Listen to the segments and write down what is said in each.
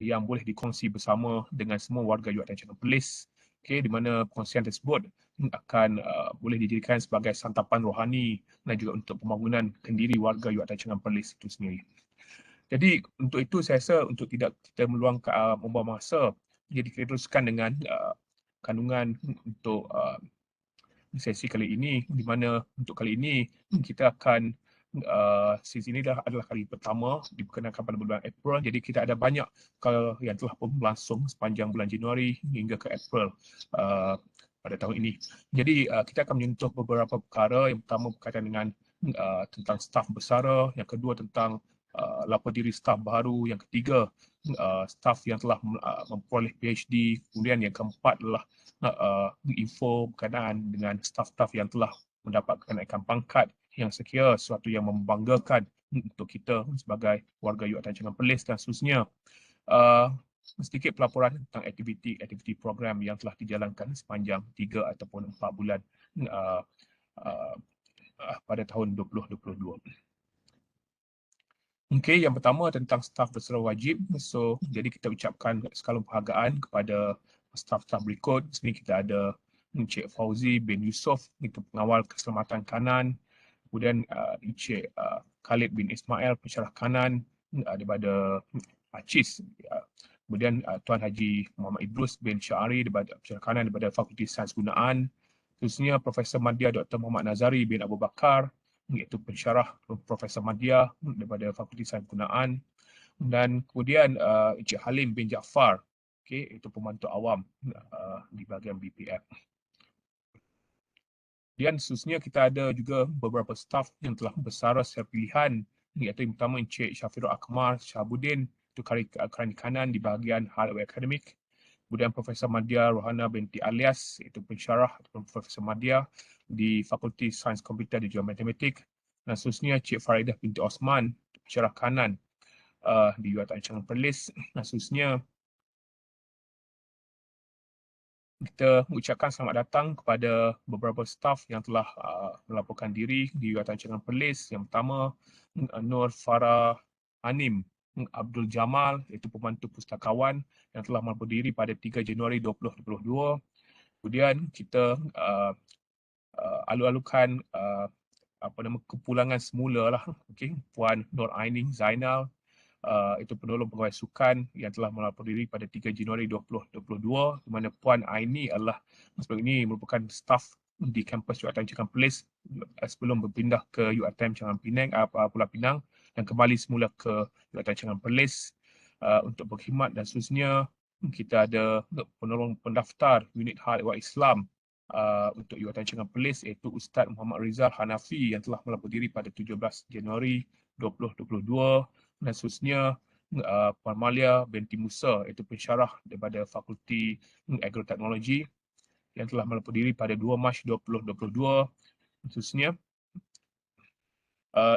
yang boleh dikongsi bersama dengan semua warga UiTM Changi Perlis, di mana perkongsian tersebut akan boleh dijadikan sebagai santapan rohani dan juga untuk pembangunan kendiri warga UiTM Changi Perlis itu sendiri. Jadi untuk itu saya rasa untuk tidak kita meluangkan membuang masa, jadi kita teruskan dengan kandungan untuk sesi kali ini, di mana untuk kali ini kita akan sesi ini adalah kali pertama diperkenalkan pada bulan April. Jadi kita ada banyak yang telah berlangsung sepanjang bulan Januari hingga ke April pada tahun ini. Jadi kita akan menyentuh beberapa perkara. Yang pertama berkaitan dengan tentang staf bersara, yang kedua tentang lapor diri staf baru, yang ketiga staf yang telah memperoleh PhD, kemudian yang keempat adalah info berkenaan dengan staf-staf yang telah mendapat kenaikan pangkat yang sekira sesuatu yang membanggakan untuk kita sebagai warga UiTM Changi Perlis dan seterusnya. Sedikit pelaporan tentang aktiviti program yang telah dijalankan sepanjang 3 ataupun 4 bulan pada tahun 2022. Okey, yang pertama tentang staf bersara wajib. Jadi kita ucapkan skala penghargaan kepada staf-staf berikut. Sini kita ada Encik Fauzi bin Yusof, itu pengawal keselamatan kanan. Kemudian Encik Khalid bin Ismail, pensyarah kanan daripada ACIS. Kemudian Tuan Haji Muhammad Idrus bin Syari, daripada pensyarah kanan daripada Fakulti Sains Gunaan. Terusnya Profesor Madya Dr. Muhammad Nazari bin Abu Bakar, iaitu pensyarah Profesor Madya daripada Fakulti Sains Gunaan. Dan kemudian Encik Halim bin Jaafar, itu pembantu awam di bahagian BPF. Dan seterusnya kita ada juga beberapa staf yang telah bersara secara pilihan, iaitu yang pertama Encik Syafirul Akmal Shahabuddin, itu kerana kanan di bahagian hardware akademik. Kemudian Profesor Madya Rohana binti Alias, iaitu pensyarah ataupun Profesor Madya di Fakulti Sains Komputer dan juga Matematik. Dan seterusnya Cik Faridah binti Osman, pensyarah kanan di UiTM Changi Perlis. Dan seterusnya kita mengucapkan selamat datang kepada beberapa staf yang telah melaporkan diri di UiTM Changi Perlis. Yang pertama Nur Farah Anim Abdul Jamal, iaitu pembantu pustakawan yang telah melapor diri pada 3 Januari 2022. Kemudian kita alu-alukan kepulangan semula lah, Puan Nur Aini Zainal, itu penolong pegawai sukan yang telah melapor diri pada 3 Januari 2022, di mana Puan Aini adalah sebelum ini merupakan staf di kampus UiTM Changi Perlis sebelum berpindah ke UiTM Changi Pulau Pinang dan kembali semula ke UiTM Changi Perlis untuk berkhidmat. Dan seterusnya kita ada penolong pendaftar unit hal ehwal Islam untuk UiTM Changi Perlis, iaitu Ustaz Muhammad Rizal Hanafi yang telah melapor diri pada 17 Januari 2022. Dan seterusnya Puan Malia binti Musa, iaitu pensyarah daripada Fakulti Agroteknologi yang telah melapor diri pada 2 Mac 2022. Seterusnya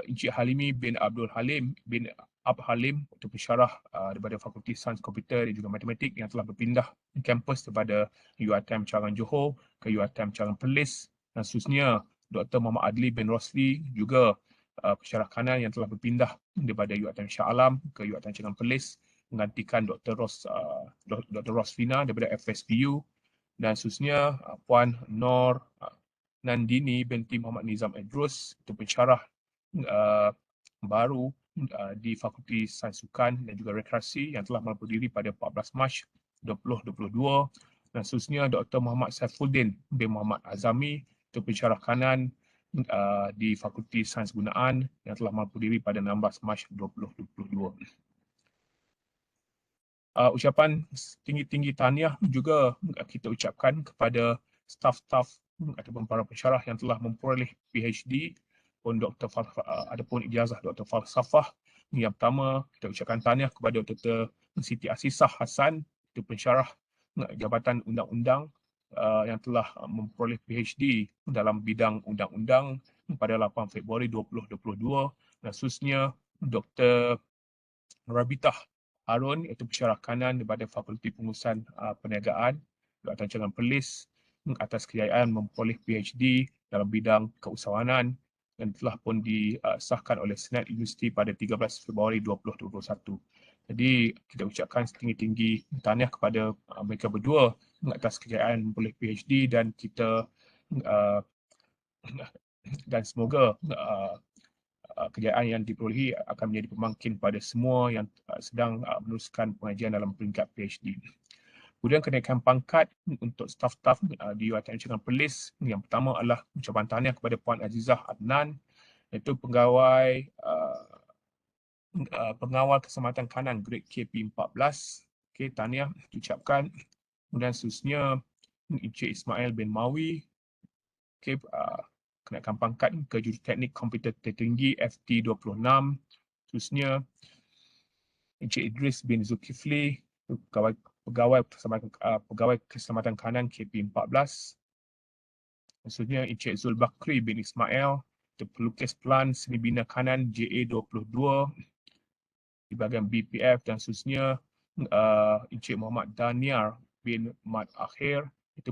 Encik Halimi bin Abdul Halim bin Ab Halim, itu pensyarah daripada Fakulti Sains Komputer dan juga Matematik yang telah berpindah kampus daripada UiTM Changi Johor ke UiTM Changi Perlis. Dan seterusnya Dr. Muhammad Adli bin Rosli, juga pensyarah kanan yang telah berpindah daripada UiTM Shah Alam ke UiTM Changi Perlis menggantikan Dr. Rosfina daripada FSPU. Dan seterusnya Puan Nur Nandini binti Muhammad Nizam Idrus, itu pensyarah baru di Fakulti Sains Sukan dan juga Rekreasi yang telah melapor diri pada 14 Mac 2022. Dan seterusnya Dr. Muhammad Saifuddin bin Muhammad Azami, itu pensyarah kanan di Fakulti Sains Gunaan yang telah melapor diri pada 16 Mac 2022. Ucapan tinggi-tinggi tahniah juga kita ucapkan kepada staf-staf ataupun para pensyarah yang telah memperoleh PhD ataupun ijazah Dr. Falsafah. Yang pertama, kita ucapkan tahniah kepada Dr. Siti Asisah Hassan, itu pensyarah Jabatan Undang-Undang yang telah memperoleh PhD dalam bidang undang-undang pada 8 Februari 2022. Dan seterusnya Dr. Rabitah Harun, iaitu pensyarah kanan daripada Fakulti Pengurusan Perniagaan UiTM Changi Perlis, atas kejayaan memperoleh PhD dalam bidang keusahawanan dan telah pun disahkan oleh Senat Universiti pada 13 Februari 2021. Jadi kita ucapkan setinggi-tinggi tahniah kepada mereka berdua atas kejayaan memperoleh PhD dan kita uh, dan semoga kejayaan yang diperolehi akan menjadi pembangkit pada semua yang sedang meneruskan pengajian dalam peringkat PhD. Kemudian kenaikan pangkat untuk staf-staf di UiTM Cekungan Perlis. Yang pertama adalah ucapan tahniah kepada Puan Azizah Adnan, iaitu pegawai pengawal keselamatan kanan grade KP14. Okey, tahniah diucapkan. Kemudian seterusnya Encik Ismail bin Mawi, okey, kenaikan pangkat ke Juruteknik Komputer Tertinggi FT26. Seterusnya Encik Idris bin Zulkifli, pegawai keselamatan kanan KP14. Seterusnya Encik Zul Bakri bin Ismail, pelukis pelan seni bina kanan JA22 di bahagian BPF, dan seterusnya Encik Muhammad Daniar bin Mat Akhir, itu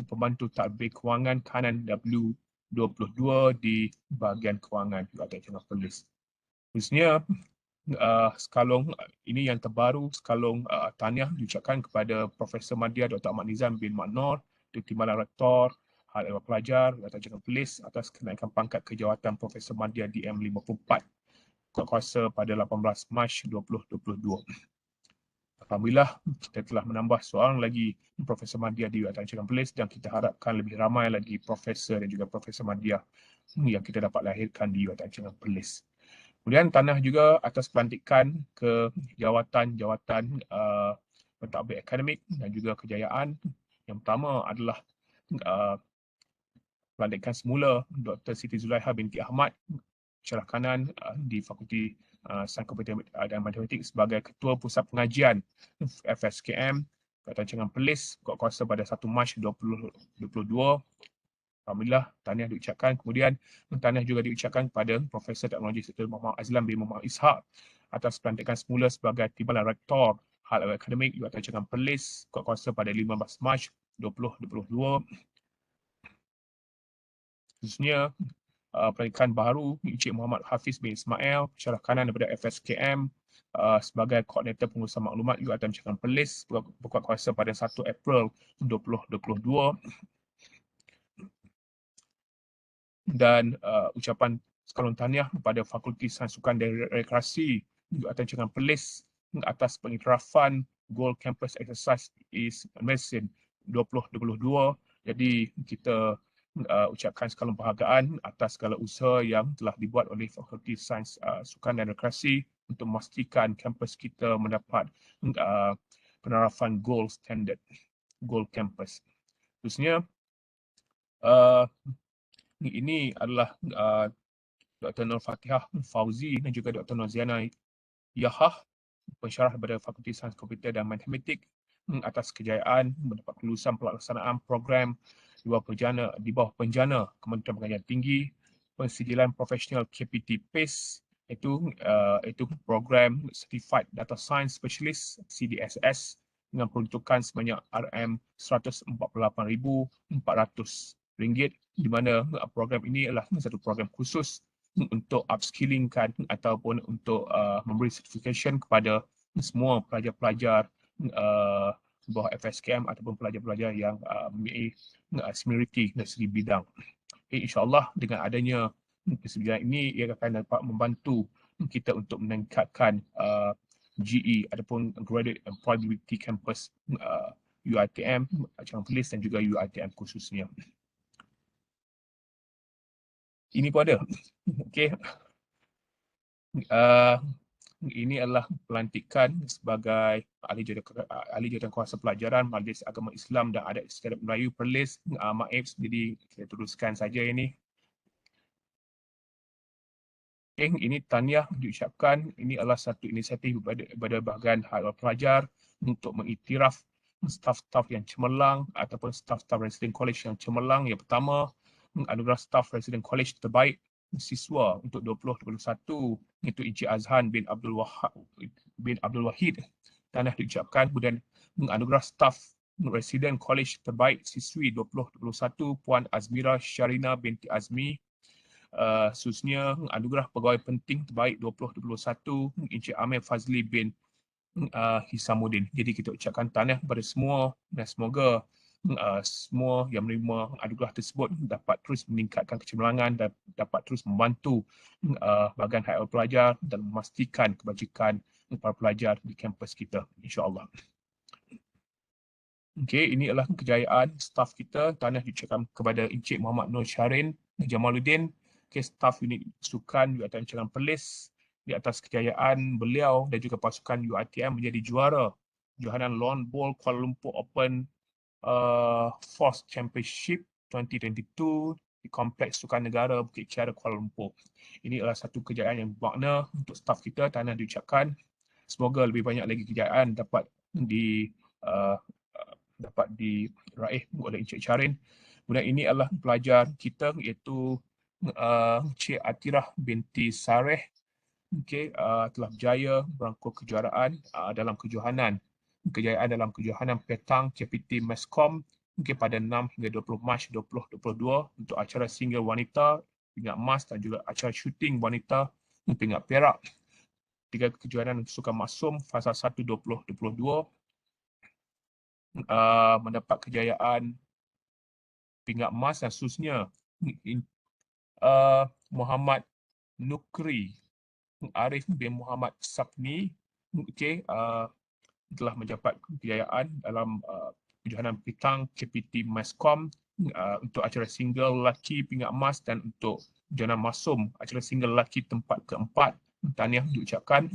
pembantu tadbir kewangan kanan W22 di bahagian kewangan UiTM Cekungan Perlis. Seterusnya sekalung ini yang terbaru, sekalung tahniah diucapkan kepada Profesor Madya Dr. Ahmad Nizam bin Mat Nor, Timbalan Rektor Hal Ehwal Pelajar UiTM Cekungan Perlis atas kenaikan pangkat ke jawatan Profesor Madya DM54 kuasa pada 18 Mac 2022. Alhamdulillah, kita telah menambah seorang lagi Profesor Madya di UiTM Cekungan Perlis dan kita harapkan lebih ramai lagi Profesor dan juga Profesor Madya yang kita dapat lahirkan di UiTM Cekungan Perlis. Kemudian tahniah juga atas pelantikan ke jawatan-jawatan pentadbir akademik dan juga kejayaan. Yang pertama adalah pelantikan semula Dr. Siti Zulaiha binti Ahmad, syarah kanan di Fakulti Sains Komputer dan Matematik sebagai Ketua Pusat Pengajian FSKM UiTM Cekungan Perlis kuasa pada 1 Mac 2022. Alhamdulillah, tahniah diucapkan. Kemudian tahniah juga diucapkan kepada Profesor Teknologi Dr. Muhammad Azlan bin Muhammad Ishaq atas pelantikan semula sebagai Timbalan Rektor Hal Ehwal Akademik UiTM Cekungan Perlis kuasa pada 15 Mac 2022. Khususnya pelantikan baru Encik Muhammad Hafiz bin Ismail, syarah kanan daripada FSKM sebagai Koordinator Pengurusan Maklumat UiTM Cekungan Perlis berkuat kuasa pada 1 April 2022. Dan ucapan sekalung tahniah kepada Fakulti Sains Sukan dan Rekreasi UiTM Cekungan Perlis atas pengiktirafan Gold Campus Exercise is Medicine 2022. Jadi kita ucapkan sekalung penghargaan atas segala usaha yang telah dibuat oleh Fakulti Sains Sukan dan Rekreasi untuk memastikan kampus kita mendapat penerapan Gold Standard, Gold Campus. Terusnya, ini adalah Dr. Nur Fatihah Fauzi dan juga Dr. Norziana Yahah, pensyarah daripada Fakulti Sains Komputer dan Matematik atas kejayaan mendapat kelulusan pelaksanaan program di bawah penjana Kementerian Pengajian Tinggi, pensijilan profesional KPT PACE, itu program Certified Data Science Specialist CDSS dengan peruntukan sebanyak RM148,400, di mana program ini adalah satu program khusus untuk upskillingkan ataupun untuk memberi certification kepada semua pelajar-pelajar bawah FSKM ataupun pelajar-pelajar yang mempunyai seniority dari segi bidang. InsyaAllah dengan adanya persediaan ini, ia akan dapat membantu kita untuk meningkatkan GE ataupun Graduate Employability Campus UiTM Cekungan Perlis dan juga UiTM khususnya. Ini pun ada. Okey. Ini adalah pelantikan sebagai ahli jawatan kuasa pelajaran Majlis Agama Islam dan Adat Istiadat Melayu Perlis. Maaf, jadi saya teruskan saja ini. Ini tahniah diucapkan. Ini adalah satu inisiatif daripada bahagian Hal Ehwal Pelajar untuk mengiktiraf staf-staf yang cemerlang ataupun staf-staf Resident College yang cemerlang. Yang pertama, anugerah staf Resident College terbaik siswa untuk 2021 iaitu Encik Azhan bin Abdul Wahid. Tahniah diucapkan. Kemudian anugerah staf Resident College terbaik siswi 2021 Puan Azmira Syarina binti Azmi. Khususnya anugerah pegawai penting terbaik 2021 Encik Amir Fazli bin Hisamuddin. Jadi kita ucapkan tahniah kepada semua dan semoga semua yang menerima anugerah tersebut dapat terus meningkatkan kecemerlangan dan dapat terus membantu bahagian hayat pelajar dan memastikan kebajikan para pelajar di kampus kita, insya-Allah. Okey, ini adalah kejayaan staf kita. Tahniah diucapkan kepada Encik Muhammad Nur Syarin Jamaluddin, staf unit sukan UiTM Cawangan Perlis, di atas kejayaan beliau dan juga pasukan UiTM menjadi juara Johanan Lawn Bowl Kuala Lumpur Open Force Championship 2022 di Kompleks Sukan Negara Bukit Kiara Kuala Lumpur. Ini adalah satu kejayaan yang bermakna untuk staf kita. Tahniah diucapkan. Semoga lebih banyak lagi kejayaan dapat diraih oleh Encik Syarin. Kemudian ini adalah pelajar kita iaitu Encik Atirah binti Sareh, telah berjaya berangkul kejuaraan dalam kejayaan dalam kejohanan petang KPT Meskom pada 6 hingga 20 Mac 2022 untuk acara single wanita pingat emas dan juga acara shooting wanita pingat perak. 3 kejuaraan sukan maksum fasa 1 2022 mendapat kejayaan pingat emas dan khususnya Muhammad Nukri Arif bin Muhammad Sapni telah mendapat kejayaan dalam kejohanan petang KPT Meskom untuk acara single lelaki pingat emas dan untuk kejohanan maksum acara single lelaki tempat keempat. Tahniah diucapkan.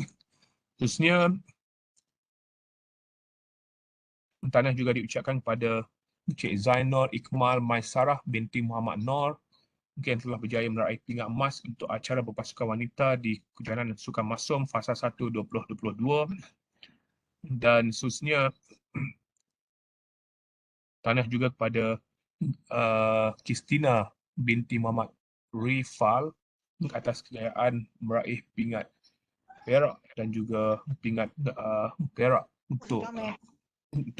Khususnya tahniah juga diucapkan kepada Encik Zainur Ikmal Maisarah binti Muhammad Nor yang telah berjaya meraih pingat emas untuk acara berpasukan wanita di kejohanan sukan maksum fasa 1 2022. Dan khususnya tahniah juga kepada Kristina binti Muhammad Rifal atas kejayaan meraih pingat perak dan juga pingat perak untuk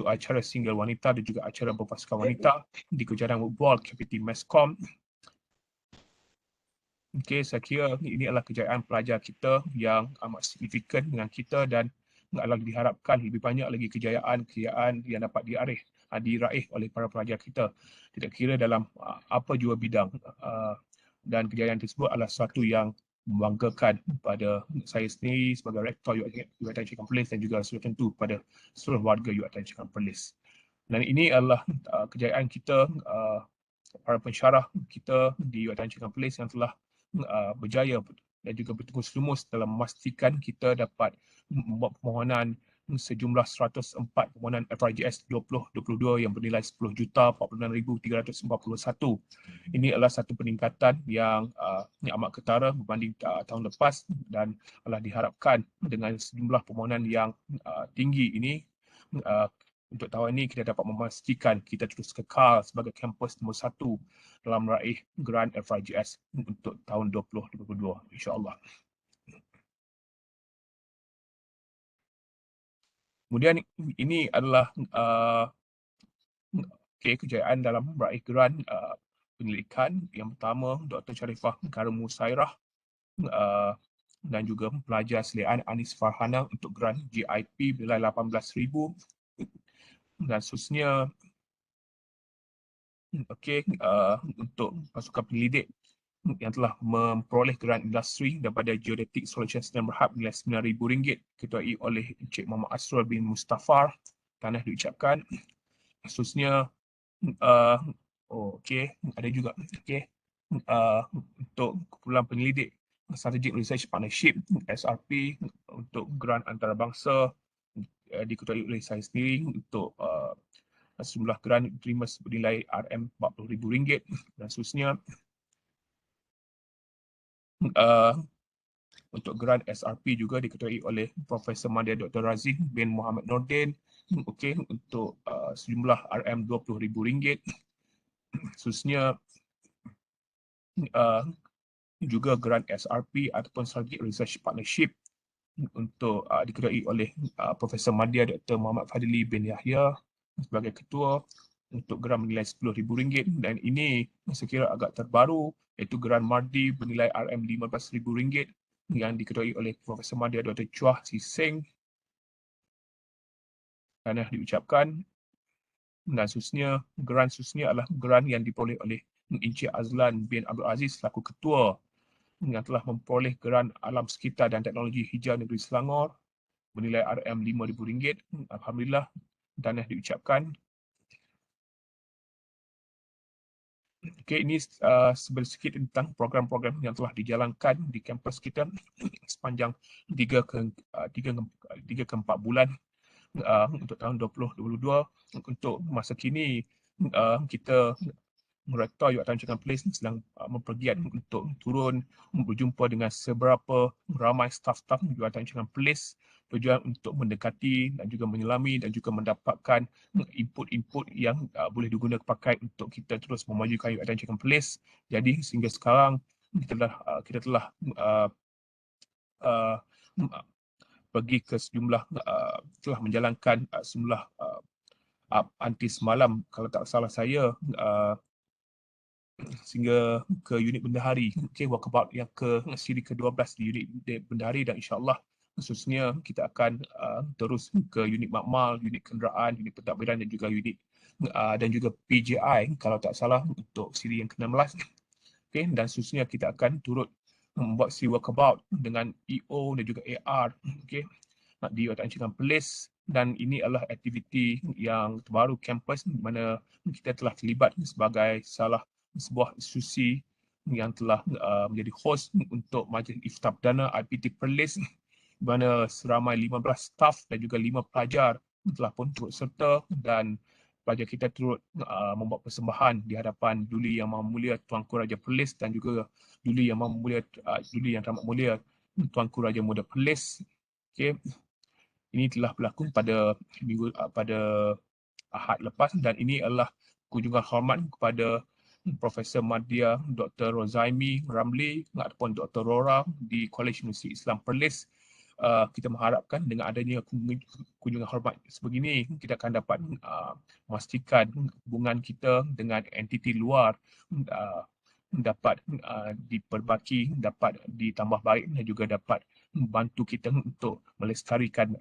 acara single wanita dan juga acara berpasukan wanita di kejuaraan woodball KPT Meskom. Saya kira ini adalah kejayaan pelajar kita yang amat signifikan dengan kita dan diharapkan lebih banyak lagi kejayaan yang dapat diraih oleh para pelajar kita. Tidak kira dalam apa jua bidang. Dan kejayaan tersebut adalah sesuatu yang membanggakan pada saya sendiri sebagai rektor UiTM Cawangan Perlis dan juga sudah tentu pada seluruh warga UiTM Cawangan Perlis. Dan ini adalah kejayaan kita, para pensyarah kita di UiTM Cawangan Perlis yang telah berjaya dan juga bertegus lumus dalam memastikan kita dapat membuat permohonan sejumlah 104 permohonan FRJS 2022 yang bernilai 10,46,341. Ini adalah satu peningkatan yang amat ketara berbanding tahun lepas dan adalah diharapkan dengan sejumlah permohonan yang tinggi ini untuk tahun ini kita dapat memastikan kita terus kekal sebagai kampus nombor 1 dalam meraih grant FRJS untuk tahun 2022 insya-Allah. Kemudian ini adalah kejayaan dalam meraih grant penyelidikan. Yang pertama, Dr. Sharifah Karim Musairah dan juga pelajar selian Anis Farhana untuk grant GIP bernilai 18,000. Dan khususnya untuk pasukan penyelidik yang telah memperoleh grant industri daripada Geodetic Solutions dan Berhad nilai RM9,000 ketuai oleh Encik Muhammad Asrul bin Mustafar. Tahniah diucapkan. Khususnya ada juga untuk kumpulan penyelidik Strategic Research Partnership SRP untuk grant antarabangsa diketuai oleh saya sendiri untuk sejumlah grant diterima bernilai RM40,000 dan khususnya untuk grant SRP juga diketuai oleh Profesor Madya Dr. Razif bin Muhammad Nordin untuk sejumlah RM20,000. Khususnya juga grant SRP ataupun Strategic Research Partnership untuk diketuai oleh Profesor Madya Dr. Muhammad Fadli bin Yahya sebagai ketua untuk geran bernilai RM10,000 dan ini sekira agak terbaru iaitu geran Mardi bernilai RM15,000 yang diketuai oleh Profesor Madya Dr. Chua Si Seng. Tahniah diucapkan. Dan geran seterusnya adalah geran yang diperoleh oleh Encik Azlan bin Abdul Aziz selaku ketua yang telah memperoleh geran Alam Sekitar dan Teknologi Hijau Negeri Selangor bernilai RM5,000. Alhamdulillah, tahniah diucapkan. Okey, ini sedikit tentang program-program yang telah dijalankan di kampus kita sepanjang 3 ke 4 bulan untuk tahun 2022. Untuk masa kini kita Rektor Jabatan Cawangan Polis sedang berpergian untuk turun berjumpa dengan seberapa ramai staf-staf Jabatan Cawangan Polis, tujuan untuk mendekati dan juga menyelami dan juga mendapatkan input-input yang boleh digunakan pakai untuk kita terus memajukan Jabatan Cawangan Polis. Jadi sehingga sekarang kita telah pergi ke sejumlah telah menjalankan sejumlah anti semalam kalau tak salah saya sehingga ke unit bendahari. Okey, walkabout yang siri ke-12 di unit bendahari dan insya-Allah khususnya kita akan terus ke unit makmal, unit kenderaan, unit pentadbiran dan juga unit dan juga PJI kalau tak salah untuk siri yang ke-16. Okey, dan khususnya kita akan turut membuat si walkabout dengan EO dan juga AR. Okey, di Jabatan Cawangan Polis dan ini adalah aktiviti yang terbaru kampus di mana kita telah terlibat sebagai salah sebuah institusi yang telah menjadi host untuk majlis iftar perdana IPT Perlis di mana seramai 15 staf dan juga 5 pelajar telah pun turut serta dan pelajar kita turut membuat persembahan di hadapan Duli Yang Maha Mulia Tuanku Raja Perlis dan juga Duli Yang Maha Mulia Duli Yang Teramat Mulia Tuanku Raja Muda Perlis. Okey, ini telah berlaku pada Ahad lepas dan ini adalah kunjungan hormat kepada Profesor Madya Dr. Rozaimi Ramli ataupun Dr. Rora di Kolej Universiti Islam Perlis. Kita mengharapkan dengan adanya kunjungan hormat sebegini kita akan dapat memastikan hubungan kita dengan entiti luar dapat diperbaiki, dapat ditambah baik dan juga dapat membantu kita untuk melestarikan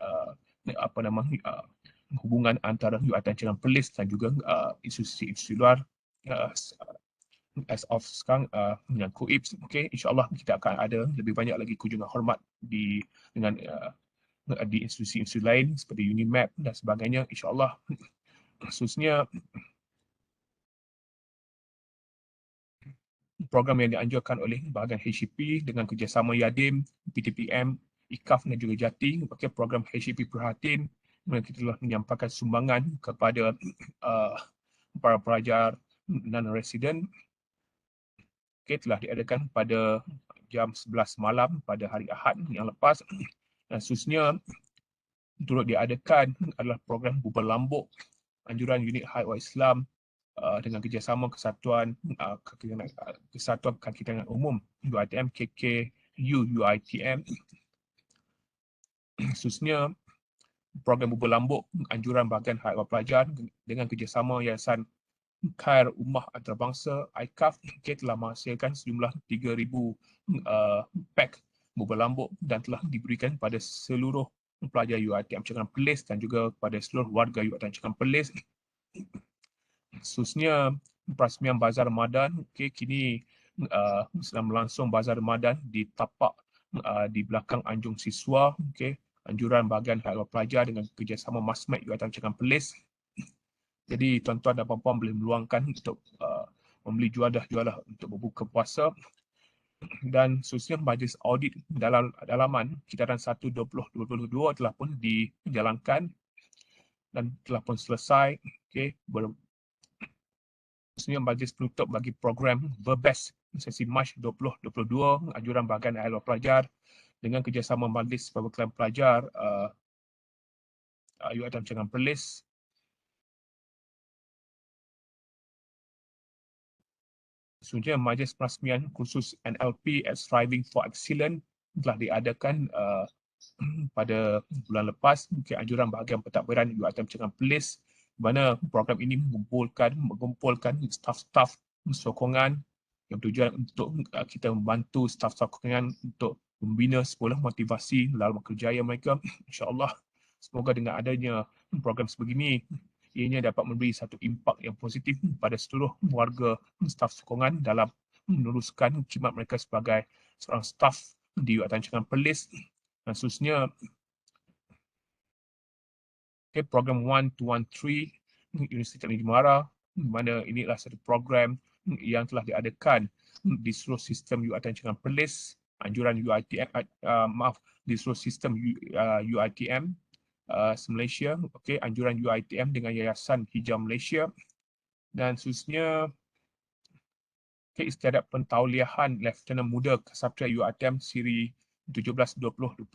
hubungan antara Jabatan Cawangan Polis dan juga institusi-institusi luar as of sekarang dengan KUIPS. Okey, insya-Allah kita akan ada lebih banyak lagi kunjungan hormat di institusi-institusi lain seperti UNIMAP dan sebagainya, insya-Allah. Khususnya program yang dianjurkan oleh bahagian HCP dengan kerjasama Yadim, PTPM, IKAF dan juga JATI. Okey, program HCP Prihatin kita telah menyampaikan sumbangan kepada para pelajar non-resident. Okey, telah diadakan pada jam 11 malam pada hari Ahad yang lepas dan khususnya turut diadakan adalah program Bubar Lambuk anjuran unit Haiwan Islam dengan kerjasama Kesatuan Kakitangan Umum UiTM KKU UiTM. Khususnya program Bubar Lambuk anjuran bahagian hak pelajar dengan kerjasama Yayasan Khair Ummah Antarabangsa IKAF telah menghasilkan sejumlah 3,000 pack Bubar Lambuk dan telah diberikan pada seluruh pelajar UiTM Cawangan Polis dan juga kepada seluruh warga UiTM Cawangan Polis. Khususnya perasmian Bazar Ramadan, kini sedang berlangsung Bazar Ramadan di tapak di belakang Anjung Siswa, anjuran bahagian hak pelajar dengan kerjasama Masmed Jabatan Cawangan Polis. Jadi tuan-tuan dan puan-puan boleh meluangkan untuk membeli juadah-juadah untuk berbuka puasa. Dan khususnya majlis audit dalaman kitaran 1/20/2022 telah pun dijalankan dan telah pun selesai. Khususnya majlis penutup bagi program Verbest sesi Mac 2022 anjuran bahagian ahli pelajar dengan kerjasama majlis perwakilan pelajar UiTM Cawangan Polis. Khususnya majlis perasmian khusus NLP at Striving for Excellence telah diadakan pada bulan lepas. Anjuran bahagian pentadbiran UiTM Cawangan Polis mana program ini mengumpulkan staf-staf sokongan yang bertujuan untuk kita membantu staf-staf sokongan untuk membina sekolah motivasi dalam kerjaya mereka. InsyaAllah, semoga dengan adanya program sebegini, ianya dapat memberi satu impak yang positif pada seluruh warga staf sokongan dalam meneruskan khidmat mereka sebagai seorang staf di Tanjungan Perlis. Dan seterusnya, program 1213 Universiti Teknologi Muara, mana inilah satu program yang telah diadakan di seluruh sistem UiTM Tanjungan Perlis, anjuran UiTM, di seluruh sistem UiTM Malaysia, anjuran UiTM dengan Yayasan Hijau Malaysia. Dan seterusnya, istiadat pentauliahan Lieutenant Muda Kesatria UiTM siri 17-20-22,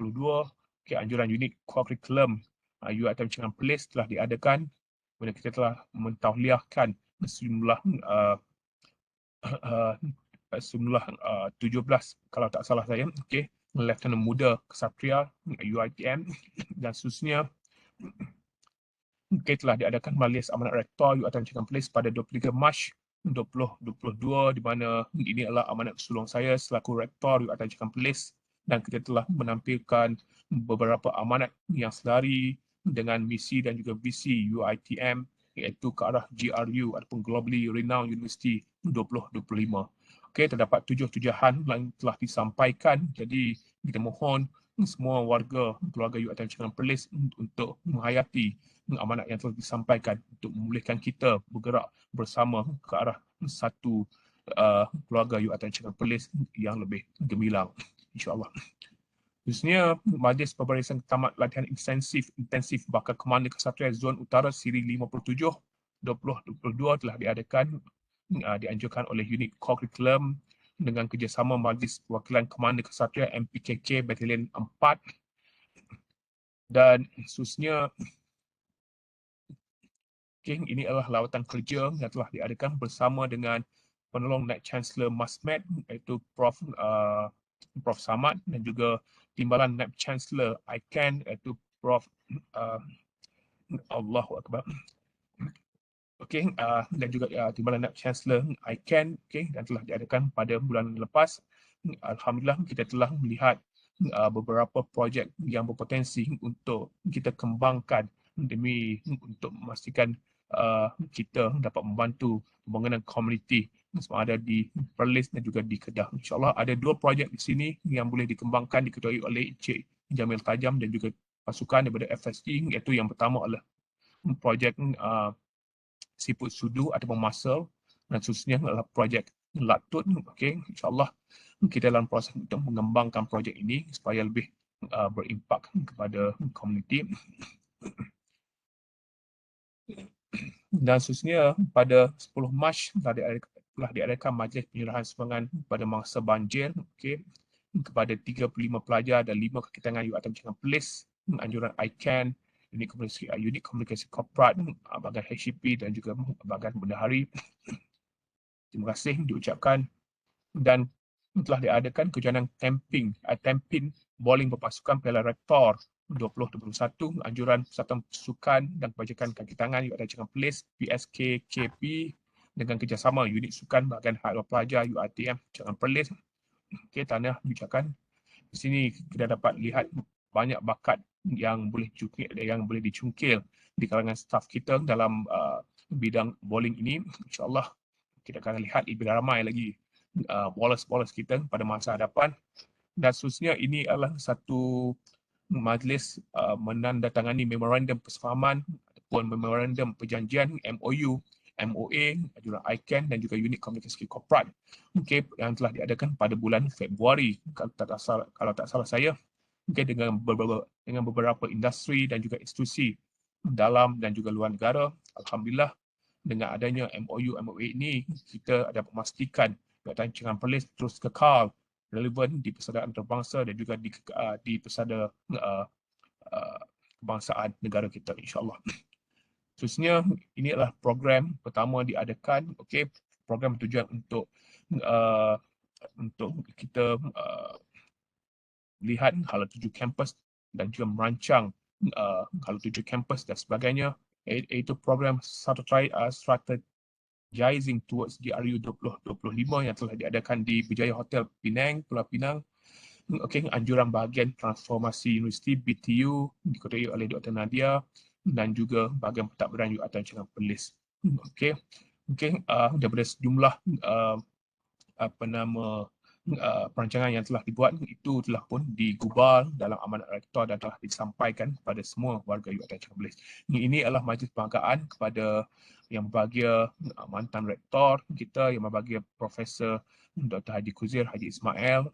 anjuran unit curriculum UiTM Tanjungan Perlis telah diadakan, mana kita telah mentauliahkan sejumlah 17 kalau tak salah saya, Lieutenant Muda Kesatria UiTM. Dan seterusnya, telah diadakan majlis amanat rektor UiTM Tanjungan Perlis pada 23 Mac 2022, di mana ini adalah amanat sulung saya selaku rektor UiTM Tanjungan Perlis, dan kita telah menampilkan beberapa amanat yang selari dengan misi dan juga visi UiTM, iaitu ke arah GRU ataupun Globally Renowned University 2025. Terdapat 7 tujahan yang telah disampaikan, jadi kita mohon semua warga keluarga UiTM Tanjungan Perlis untuk menghayati amanat yang telah disampaikan untuk memulihkan kita bergerak bersama ke arah satu keluarga UiTM Tanjungan Perlis yang lebih gemilang, insyaAllah. Khususnya, Majlis Pembarisan Tamat Latihan Intensif Bakal Komander Kesatria Zon Utara siri 57 2022 telah diadakan, dianjurkan oleh unit curriculum dengan kerjasama Majlis Perwakilan Komander Kesatria MPKK Batalion 4. Dan khususnya, ini adalah lawatan kerja yang telah diadakan bersama dengan penolong Naib Chancellor Masmed, iaitu Prof Samad, dan juga Timbalan Naib Chancellor ICAN, iaitu Prof Allahu Akbar. Dan juga Timbalan Naib Chancellor ICAN, dan telah diadakan pada bulan lepas. Alhamdulillah, kita telah melihat beberapa projek yang berpotensi untuk kita kembangkan demi untuk memastikan kita dapat membantu pembangunan komuniti sama ada di Perlis dan juga di Kedah. InsyaAllah ada 2 projek di sini yang boleh dikembangkan, diketuai oleh Encik Jamil Tajam dan juga pasukan daripada FSG, iaitu yang pertama adalah projek siput sudu ataupun muscle, dan seterusnya adalah projek latut. InsyaAllah kita dalam proses untuk mengembangkan projek ini supaya lebih berimpak kepada komuniti. Dan seterusnya, pada 10 Mac telah diadakan majlis penyerahan sumbangan pada mangsa banjir kepada 35 pelajar dan 5 kekitangan UiTM Tanjungan Perlis, anjuran ICAN, unit komunikasi korporat, bahagian HCP dan juga bahagian bendahari. Terima kasih diucapkan. Dan telah diadakan kejohanan camping bowling berpasukan Piala Rektor 2021, anjuran Persatuan Sukan dan Kebajikan Kaki Tangan UiTM Tanjungan Perlis PSKKP dengan kerjasama unit sukan bahagian hal pelajar UiTM Tanjungan Perlis. Tanah diucapkan. Di sini kita dapat lihat banyak bakat yang boleh dicungkil di kalangan staf kita dalam bidang bowling ini. InsyaAllah kita akan lihat lebih ramai lagi bowlers kita pada masa hadapan. Dan seterusnya, ini adalah satu majlis menandatangani memorandum persefahaman ataupun memorandum perjanjian MOU, MOA, anjuran ICAN dan juga unit komunikasi korporat yang telah diadakan pada bulan Februari kalau tak salah saya, dengan beberapa industri dan juga institusi dalam dan juga luar negara. Alhamdulillah, dengan adanya MOU, MOA ini, kita dapat memastikan UiTM Tanjungan Perlis terus kekal relevan di persada antarabangsa dan juga di persada kebangsaan negara kita, insyaAllah. Seterusnya, ini adalah program pertama diadakan, program bertujuan untuk kita lihat hala tuju kampus dan juga merancang hala tuju kampus dan sebagainya. iaitu program strategizing towards GRU 2025 yang telah diadakan di Berjaya Hotel Penang, Pulau Pinang. Okey, anjuran bahagian transformasi universiti BTU diketuai oleh Dr. Nadia dan juga bahagian pentadbiran UiTM Changi Perlis. Okey, daripada sejumlah perancangan yang telah dibuat, itu telah pun digubal dalam amanat rektor dan telah disampaikan kepada semua warga UiTM Changi Perlis. Ini adalah majlis penghargaan kepada yang berbahagia mantan rektor kita, yang berbahagia Profesor Dr. Haji Kuzir Haji Ismail,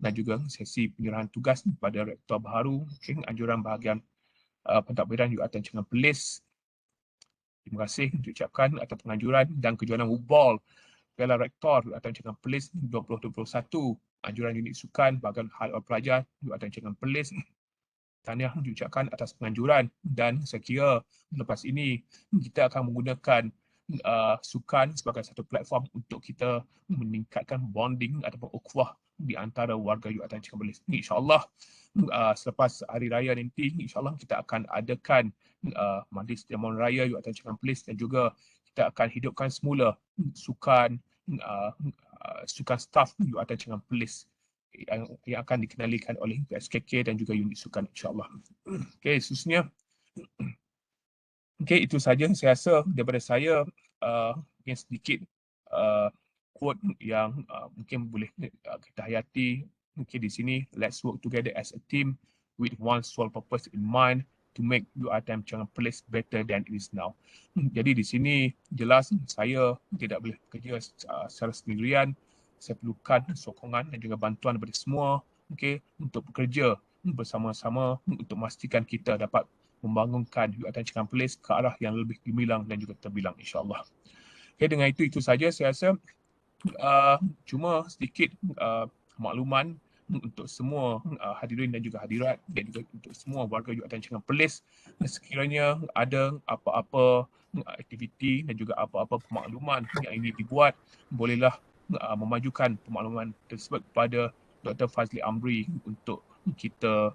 dan juga sesi penyerahan tugas kepada rektor baharu, anjuran bahagian pentadbiran UiTM Changi Perlis. Terima kasih diucapkan atas penganjuran dan kejuaraan Wubal Piala Rektor UiTM Changi Perlis 2021, anjuran unit sukan bahagian hal pelajar UiTM Changi Perlis. Tahniah diucapkan atas penganjuran, dan saya kira lepas ini kita akan menggunakan sukan sebagai satu platform untuk kita meningkatkan bonding ataupun ukhuwah di antara warga UiTM Changi Perlis. InsyaAllah selepas hari raya nanti, insyaAllah kita akan adakan majlis jamuan raya UiTM Changi Perlis, dan juga kita akan hidupkan semula sukan staff UiTM Changi Perlis yang akan dikenalikan oleh PSKK dan juga unit sukan, insyaAllah. Okey, seterusnya. Okey, itu saja saya rasa daripada saya. Mungkin sedikit quote yang mungkin boleh kita hayati. Mungkin di sini, let's work together as a team with one sole purpose in mind to make UiTM Changi Perlis better than it is now. Jadi di sini jelas saya tidak boleh bekerja secara sendirian. Saya perlukan sokongan dan juga bantuan daripada semua, untuk bekerja bersama-sama untuk memastikan kita dapat membangunkan UiTM Changi Perlis ke arah yang lebih gemilang dan juga terbilang, insyaAllah. Dengan itu saja saya rasa. Cuma sedikit makluman untuk semua hadirin dan juga hadirat, dan juga untuk semua warga UiTM Changi Perlis. Sekiranya ada apa-apa aktiviti dan juga apa-apa pemakluman yang ingin dibuat, bolehlah memajukan pemakluman tersebut kepada Dr. Fazli Amri untuk kita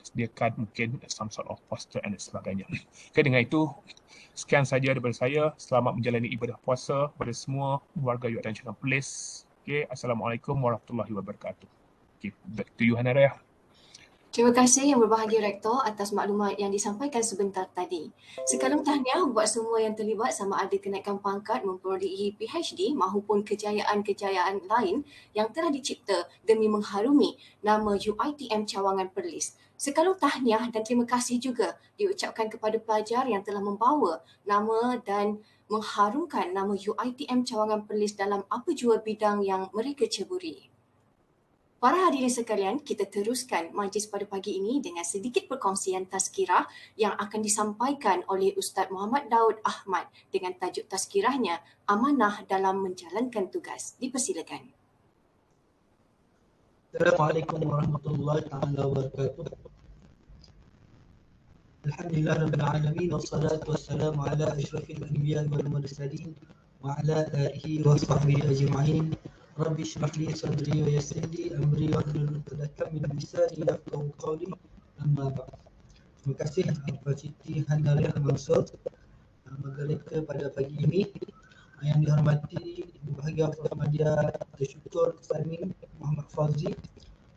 sediakan mungkin some sort of poster dan sebagainya. Dengan itu, sekian saja daripada saya. Selamat menjalani ibadah puasa kepada semua warga UiTM Changi Perlis. Assalamualaikum warahmatullahi wabarakatuh. Back to you, Hana Raya. Terima kasih Yang Berbahagia Rektor atas maklumat yang disampaikan sebentar tadi. Sekalum tahniah buat semua yang terlibat, sama ada kenaikan pangkat, memperolehi PhD maupun kejayaan-kejayaan lain yang telah dicipta demi mengharumi nama UiTM Cawangan Perlis. Sekalum tahniah dan terima kasih juga diucapkan kepada pelajar yang telah membawa nama dan mengharumkan nama UiTM Cawangan Perlis dalam apa jua bidang yang mereka ceburi. Para hadirin sekalian, kita teruskan majlis pada pagi ini dengan sedikit perkongsian tazkirah yang akan disampaikan oleh Ustaz Muhammad Daud Ahmad dengan tajuk tazkirahnya Amanah dalam Menjalankan Tugas. Dipersilakan. Assalamualaikum warahmatullahi wabarakatuh. Alhamdulillah rabbil alamin, wassalatu wassalamu ala asyrafil anbiya wal mursalin wa ala alihi wa sahbihi ajma'in. Rabbi shrah li sadri wa yassir li amri wahlul 'uqdatam min lisani yafqahu qawli. Amma ba'd. Terima kasih Pak Siti Handaria Mansur moderator pada pagi ini. Yang dihormati berbahagia Prof. Madya Syukur Samin Muhammad Fauzi,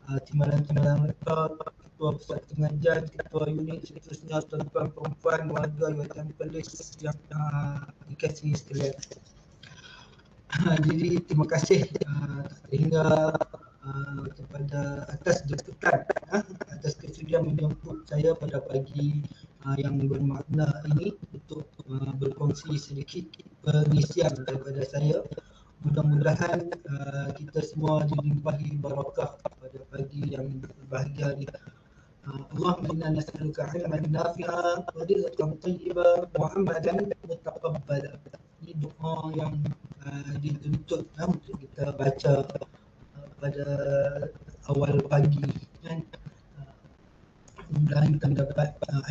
timbalan-timbalan rektor, ketua pusat pengajian, ketua unit, seterusnya tuan-tuan perempuan warga UiTM Perlis yang dikasihi sekalian. Jadi terima kasih sehingga kepada atas jemputan, atas kesudian menjemput saya pada pagi yang bermakna ini untuk berkongsi sedikit pengisian daripada saya. Mudah-mudahan kita semua dilimpahi barakah pada pagi yang berbahagia ini. Allahumma inna nas'aluka ilman nafi'a wa rizqan thayyiban wa amalan mutaqabbala. Ini doa yang dituntut untuk kita baca pada awal pagi, kan. Mudah-mudahan kita dapat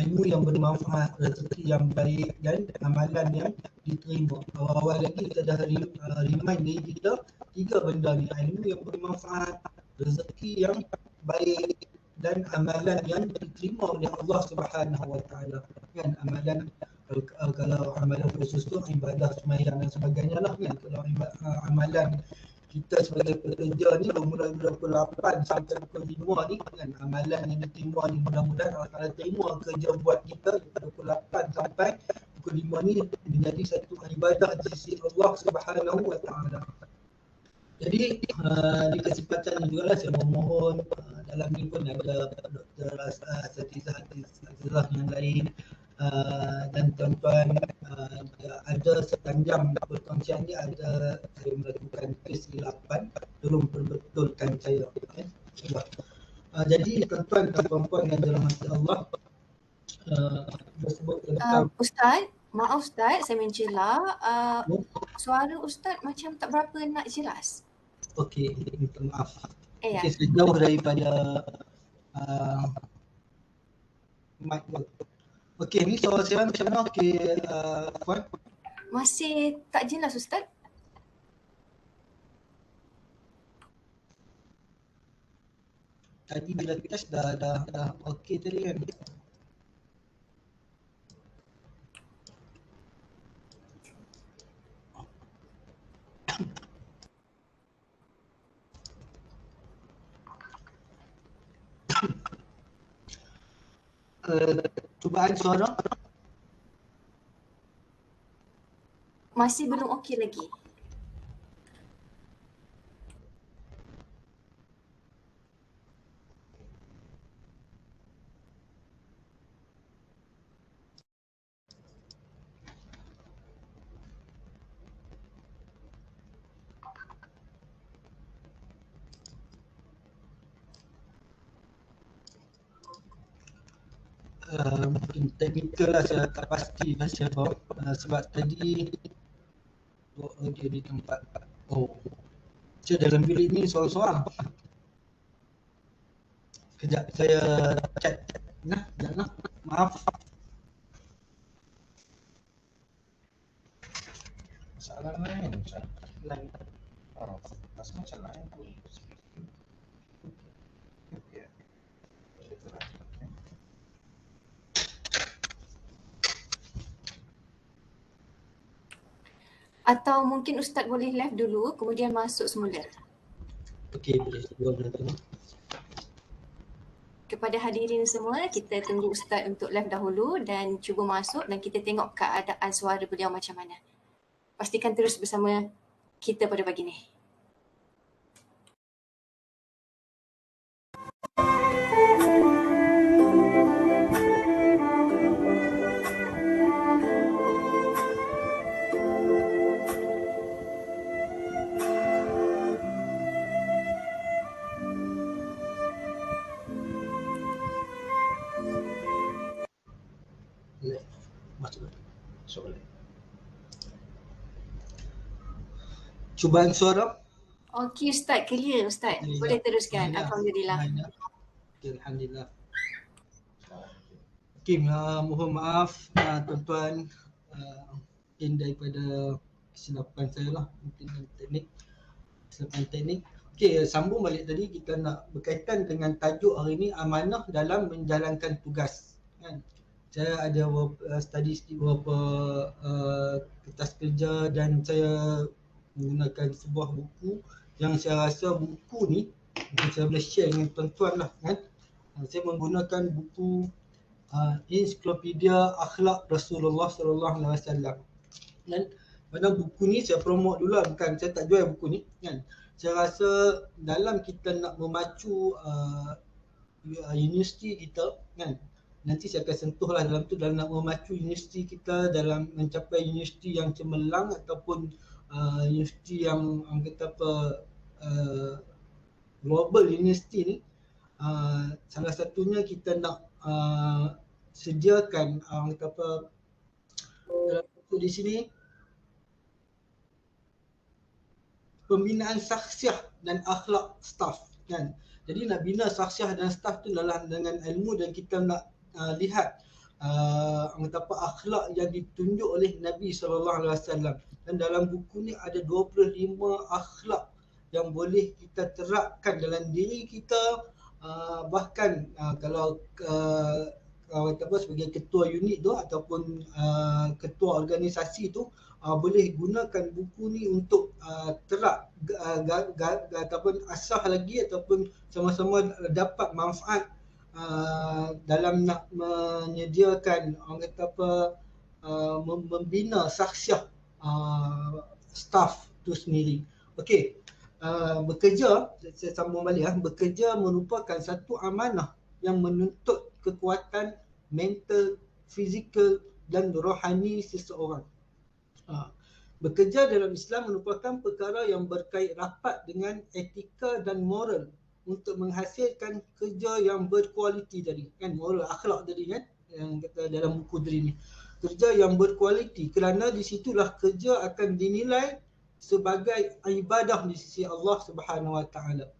ilmu yang bermanfaat, rezeki yang baik dan amalan yang diterima. Awal-awal lagi kita dah remind diri kita 3 benda ni: ilmu yang bermanfaat, rezeki yang baik dan amalan yang diterima oleh Allah Subhanahu Wa Taala. Kan, amalan Kalau amalan khusus tu ibadah sembahyang dan sebagainya lah kan. Kalau amalan kita sebagai pekerja ni bermula pukul 8 sampai pukul 5 ni kan, amalan yang diterima ni mudah-mudahan Allah Ta'ala terima kerja buat kita pukul 8 sampai pukul 5 ni menjadi satu ibadah di sisi Allah Subhanahu Wa Ta'ala. Jadi di kesempatan ini juga lah saya memohon, dalam ni pun ada Dr. Azizah yang lain dan tuan-tuan, ada sepanjang perkongsian ni ada saya melakukan kesilapan, tolong perbetulkan saya. Jadi tuan-tuan dan puan-puan yang dirahmati Allah, tersebut tentang Ustaz, maaf Ustaz, saya mencela. Suara Ustaz macam tak berapa nak jelas. Okey, minta maaf. Ya. Okey, saya jauh daripada mic. Okey, ni soal saya macam mana? Okey, Puan? Masih tak jelas Ustaz? Tadi bila test dah okey tadi kan? Cubaan suara? Masih belum okey lagi. Mungkin teknikal lah, saya tak pasti pasal apa, sebab tadi dia di tempat saya dalam bilik ni soal-soal. Kejap saya chat. Jangan maaf. Masalah lain macam lain. Rasa macam lain pun. Ya. Atau mungkin Ustaz boleh live dulu kemudian masuk semula. Okey, boleh buat tu. Kepada hadirin semua, kita tunggu Ustaz untuk live dahulu dan cuba masuk dan kita tengok keadaan suara beliau macam mana. Pastikan terus bersama kita pada pagi ni. Soalan. Cubaan suara? Okey Ustaz, clear Ustaz. Boleh teruskan. Alhamdulillah. Okay, Alhamdulillah. Okey, mohon maaf tuan-tuan, mungkin daripada kesilapan saya lah, mungkin kesilapan teknik. Okey, sambung balik tadi, kita nak berkaitan dengan tajuk hari ni, amanah dalam menjalankan tugas kan. Saya ada study sikit beberapa kertas kerja dan saya menggunakan sebuah buku yang saya rasa buku ni saya boleh share dengan tuan-tuan lah kan. Saya menggunakan buku Ensiklopedia Akhlak Rasulullah Sallallahu Alaihi Wasallam. Dan pada buku ni saya promote dulu lah, bukan saya tak jual buku ni kan. Saya rasa dalam kita nak memacu universiti kita kan, nanti saya akan sentuh lah dalam tu, dalam nak memacu universiti kita dalam mencapai universiti yang cemerlang ataupun universiti yang kata apa global universiti ni, salah satunya kita nak sediakan kata apa dalam buku di sini pembinaan syakhsiah dan akhlak staf kan. Jadi nak bina syakhsiah dan staf tu adalah dengan ilmu, dan kita nak lihat apa akhlak yang ditunjuk oleh Nabi SAW. Dan dalam buku ni ada 25 akhlak yang boleh kita terapkan dalam diri kita, bahkan kalau sebagai ketua unit tu ataupun ketua organisasi tu boleh gunakan buku ni untuk terap ataupun asah lagi ataupun sama-sama dapat manfaat dalam nak menyediakan orang kata apa membina saksiah staff tu sendiri. Okey. Bekerja, saya sambung balik bekerja merupakan satu amanah yang menuntut kekuatan mental, fizikal dan rohani seseorang. Bekerja dalam Islam merupakan perkara yang berkait rapat dengan etika dan moral untuk menghasilkan kerja yang berkualiti tadi kan, moral akhlak tadi kan yang kata dalam buku tadi ni, kerja yang berkualiti kerana di situlah kerja akan dinilai sebagai ibadah di sisi Allah Subhanahu Wa Taala.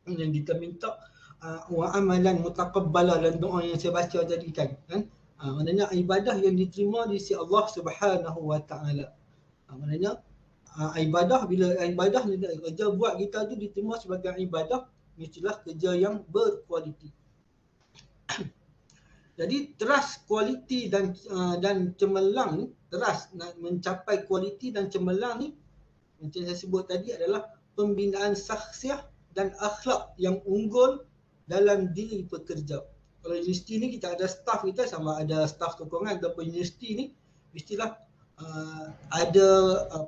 Yang kita minta wa amalan mutaqabbala dalam doa yang saya baca tadi kan, maknanya ibadah yang diterima di sisi Allah Subhanahu Wa Taala. Maknanya ibadah, bila ibadah kerja buat kita tu diterima sebagai ibadah, mestilah kerja yang berkualiti. Jadi teras kualiti dan cemerlang ni, teras nak mencapai kualiti dan cemerlang ni macam saya sebut tadi adalah pembinaan saksiah dan akhlak yang unggul dalam diri pekerja. Kalau universiti ni kita ada staff kita, sama ada staff sokongan ataupun universiti ni, mestilah ada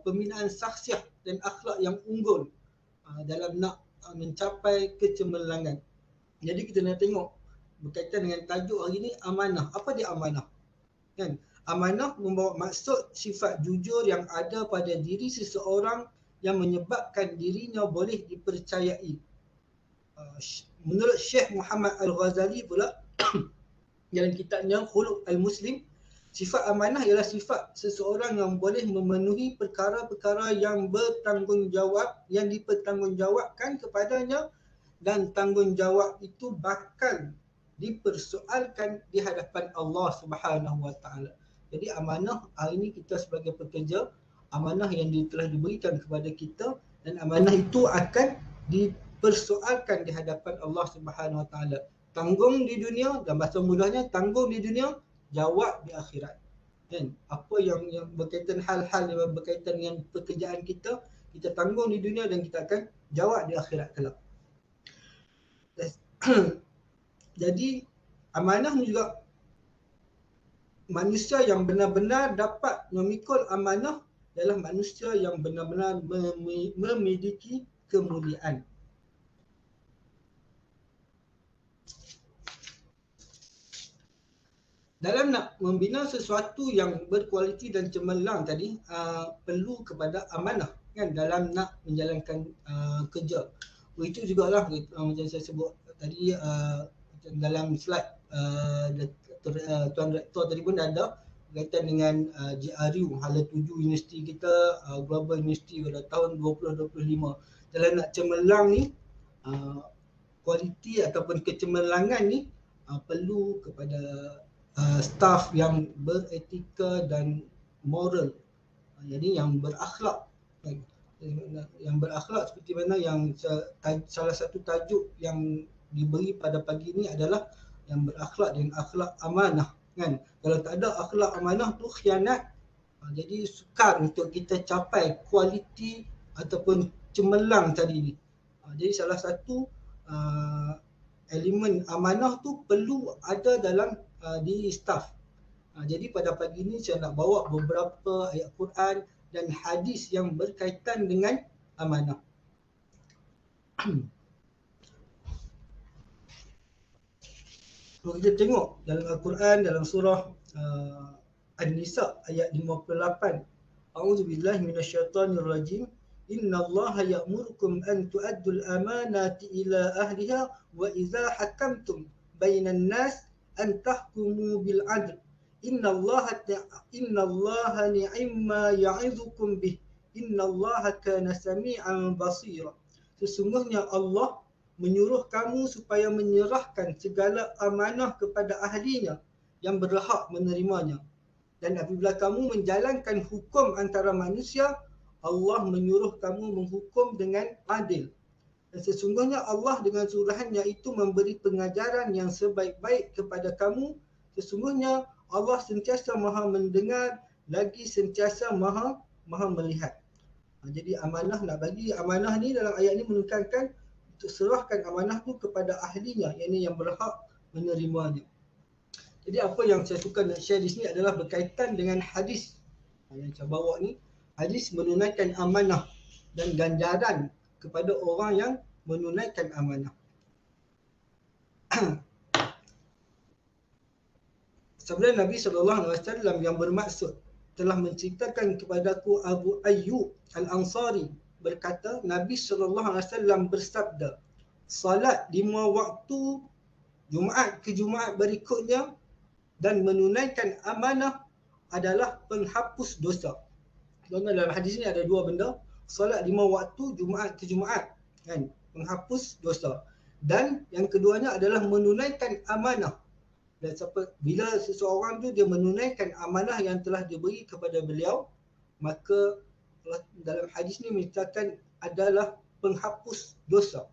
pembinaan saksiah dan akhlak yang unggul dalam nak mencapai kecemerlangan. Jadi kita nak tengok berkaitan dengan tajuk hari ni, amanah. Apa dia amanah? Kan? Amanah membawa maksud sifat jujur yang ada pada diri seseorang yang menyebabkan dirinya boleh dipercayai. Menurut Syekh Muhammad Al-Ghazali pula dalam kitabnya Khuluq Al-Muslim, sifat amanah ialah sifat seseorang yang boleh memenuhi perkara-perkara yang bertanggungjawab, yang dipertanggungjawabkan kepadanya, dan tanggungjawab itu bakal dipersoalkan di hadapan Allah Subhanahu Wa Taala. Jadi amanah hari ini kita sebagai pekerja, amanah yang telah diberikan kepada kita, dan amanah itu akan dipersoalkan di hadapan Allah Subhanahu Wa Taala. Tanggung di dunia, dan bahasa mudahnya tanggung di dunia, jawab di akhirat. Kan? Apa yang berkaitan hal-hal yang berkaitan dengan pekerjaan kita, kita tanggung di dunia dan kita akan jawab di akhirat kelak. Jadi amanah ni juga manusia yang benar-benar dapat memikul amanah adalah manusia yang benar-benar memiliki kemuliaan. Dalam nak membina sesuatu yang berkualiti dan cemerlang tadi, perlu kepada amanah kan dalam nak menjalankan kerja. Itu jugalah macam saya sebut tadi dalam slide Tuan Rektor tadi pun ada berkaitan dengan GRU Hala 7 universiti kita, Global University pada tahun 2025. Dalam nak cemerlang ni, kualiti ataupun kecemerlangan ni perlu kepada staff yang beretika dan moral. Jadi yang berakhlak. Yang berakhlak seperti mana yang salah satu tajuk yang diberi pada pagi ini adalah yang berakhlak dan akhlak amanah kan. Kalau tak ada akhlak amanah tu khianat. Jadi sukar untuk kita capai kualiti ataupun cemerlang tadi ni. Jadi salah satu elemen amanah tu perlu ada dalam diri staff. Jadi pada pagi ni saya nak bawa beberapa ayat Quran dan hadis yang berkaitan dengan amanah. Kalau kita tengok dalam Al-Quran, dalam surah An-Nisa ayat 58, A'udzubillahi minasyaitonirrajim. Innallaha ya'murukum an tu'addul amanati ila ahliha wa idza hakamtum bainan nas an tahkumu bil 'adl. Innallaha ni'ma ya'izukum bih. Innallaha kana sami'an basira. Sesungguhnya Allah menyuruh kamu supaya menyerahkan segala amanah kepada ahlinya yang berhak menerimanya. Dan apabila kamu menjalankan hukum antara manusia, Allah menyuruh kamu menghukum dengan adil. Dan sesungguhnya Allah dengan suruhannya itu memberi pengajaran yang sebaik-baik kepada kamu, Sesungguhnya Allah sentiasa maha mendengar lagi sentiasa maha melihat. Jadi amanah, nak bagi amanah ni dalam ayat ni menekankan untuk serahkan amanah tu kepada ahlinya, yang berhak menerimanya. Jadi apa yang saya suka nak share di sini adalah berkaitan dengan hadis yang saya bawa ni. Hadis menunaikan amanah dan ganjaran kepada orang yang menunaikan amanah. Sabda Nabi SAW yang bermaksud telah menceritakan kepadaku Abu Ayyub Al-Ansari berkata, Nabi SAW bersabda, salat 5 waktu Jumaat ke Jumaat berikutnya dan menunaikan amanah adalah penghapus dosa. Dalam hadis ni ada dua benda, salat 5 waktu Jumaat ke Jumaat kan, penghapus dosa. Dan yang keduanya adalah menunaikan amanah. Dan bila seseorang tu dia menunaikan amanah yang telah diberi kepada beliau, maka dalam hadis ni menceritakan adalah penghapus dosa.